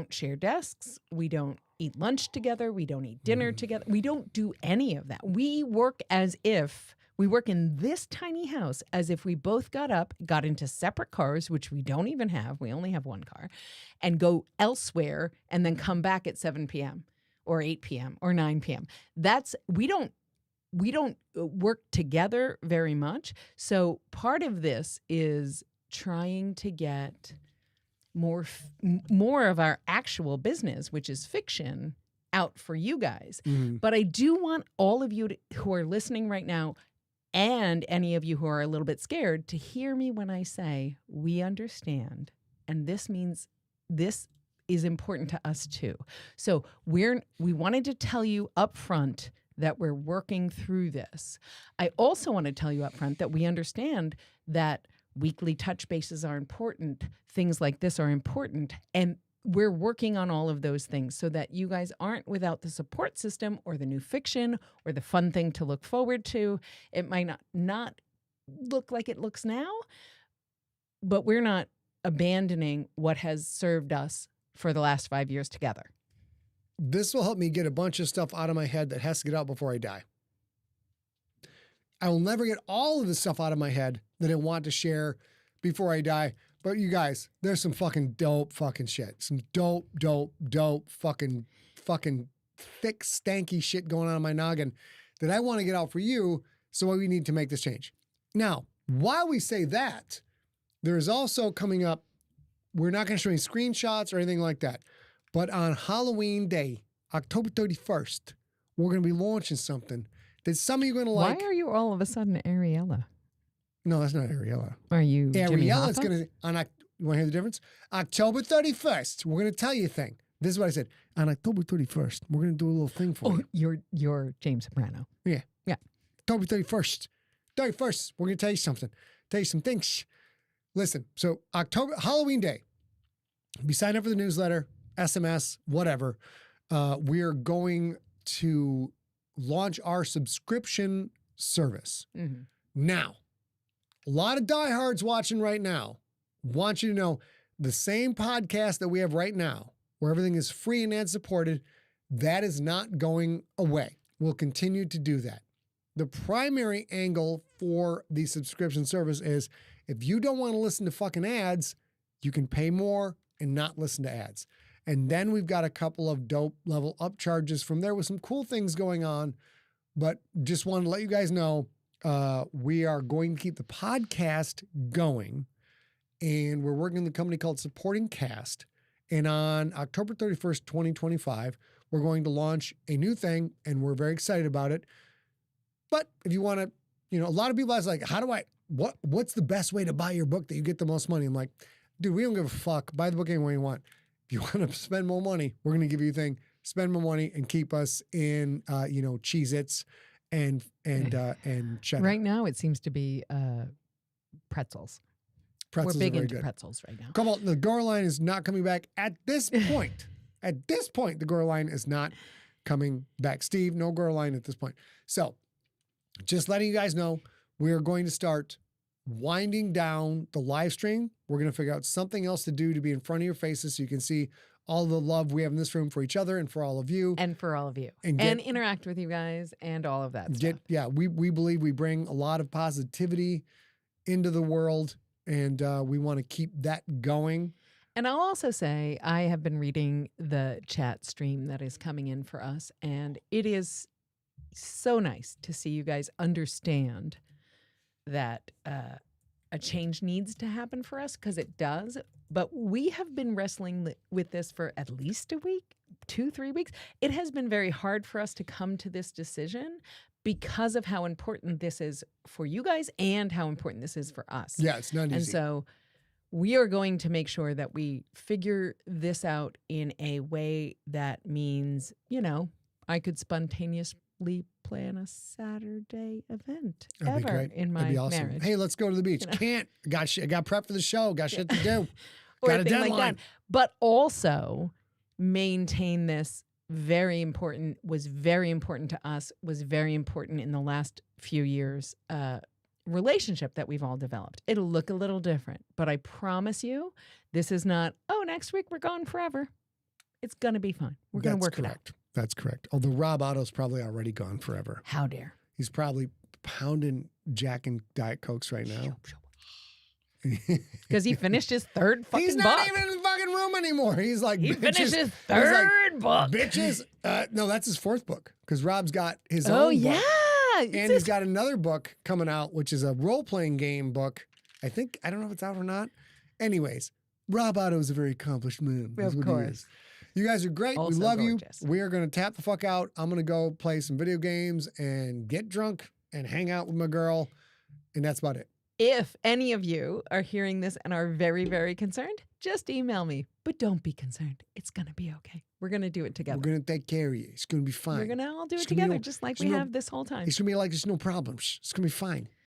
share desks. We don't eat lunch together. We don't eat dinner together. We don't do any of that. We work in this tiny house as if we both got up, got into separate cars, which we don't even have. We only have one car, and go elsewhere and then come back at 7 p.m. or 8 p.m. or 9 p.m. We don't work together very much. So part of this is trying to get more of our actual business, which is fiction, out for you guys. Mm-hmm. But I do want all of you who are listening right now, and any of you who are a little bit scared, to hear me when I say we understand. And this means this is important to us too. So we wanted to tell you up front that we're working through this. I also want to tell you up front that we understand that weekly touch bases are important. Things like this are important. And we're working on all of those things so that you guys aren't without the support system or the new fiction or the fun thing to look forward to. It might not look like it looks now, but we're not abandoning what has served us for the last 5 years together. This will help me get a bunch of stuff out of my head that has to get out before I die. I will never get all of the stuff out of my head that I want to share before I die. But you guys, there's some fucking dope fucking shit. Some dope fucking thick, stanky shit going on in my noggin that I want to get out for you. So we need to make this change. Now, while we say that, there's also coming up, we're not going to show any screenshots or anything like that. But on Halloween Day, October 31st, we're going to be launching something that some of you are going to like. Why are you all of a sudden Ariella? No, that's not Ariella. Are you Jimmy Ariella's Hoffa? going to, you want to hear the difference? October 31st, we're going to tell you a thing. This is what I said. On October 31st, we're going to do a little thing for you. You're James Soprano. Yeah. Yeah. October 31st. 31st, we're going to tell you something. Tell you some things. Listen, so Halloween Day, be signed up for the newsletter, SMS, whatever. We are going to launch our subscription service. Mm-hmm. Now, a lot of diehards watching right now want you to know the same podcast that we have right now, where everything is free and ad-supported, that is not going away. We'll continue to do that. The primary angle for the subscription service is if you don't want to listen to fucking ads, you can pay more and not listen to ads. And then we've got a couple of dope level up charges from there with some cool things going on. But just wanted to let you guys know, we are going to keep the podcast going. And we're working with a company called Supporting Cast. And on October 31st, 2025, we're going to launch a new thing, and we're very excited about it. But if you want to, a lot of people ask, like, what's the best way to buy your book that you get the most money? I'm like, dude, we don't give a fuck. Buy the book any way you want. If you want to spend more money, we're going to give you a thing. Spend more money and keep us in, Cheez-Its and cheddar. Right now, it seems to be pretzels. Pretzels We're big are very into good. pretzels right now. Come on, the Gore line is not coming back at this point. At this point, the Gore line is not coming back. Steve, no Gore line at this point. So, just letting you guys know, we are going to start winding down the live stream. We're going to figure out something else to do to be in front of your faces so you can see all the love we have in this room for each other and for all of you. And for all of you. And interact with you guys and all of that stuff. We believe we bring a lot of positivity into the world, and we want to keep that going. And I'll also say I have been reading the chat stream that is coming in for us, and it is so nice to see you guys understand that a change needs to happen for us, because it does. But we have been wrestling with this for at least a week, 2-3 weeks. It has been very hard for us to come to this decision because of how important this is for you guys and how important this is for us. Yeah, it's not easy. And so we are going to make sure that we figure this out in a way that means, I could spontaneously plan a Saturday event That'd be ever great. in my That'd be awesome. marriage. Hey, let's go to the beach. Can't. I got prep for the show. Got shit to do. Or got a a thing deadline. like that. But also maintain this was very important to us, was very important in the last few years, relationship that we've all developed. It'll look a little different, but I promise you, this is not, next week we're gone forever. It's going to be fine. We're going to work it out. That's correct. Although Rob Otto's probably already gone forever. How dare. He's probably pounding Jack and Diet Cokes right now. Because he finished his third fucking book. He's not even in the fucking room anymore. He's like, he bitches. finished his third book. Bitches. No, that's his fourth book, because Rob's got his own Oh, book. yeah. And he's got another book coming out, which is a role-playing game book. I don't know if it's out or not. Anyways, Rob Otto is a very accomplished man. That's Of what course. he is. You guys are great. Also we love gorgeous. you. We are going to tap the fuck out. I'm going to go play some video games and get drunk and hang out with my girl. And that's about it. If any of you are hearing this and are very, very concerned, just email me. But don't be concerned. It's going to be okay. We're going to do it together. We're going to take care of you. It's going to be fine. We're going to all do it It's gonna be together, just like we have this whole time. It's going to be like there's no problems. It's going to be fine.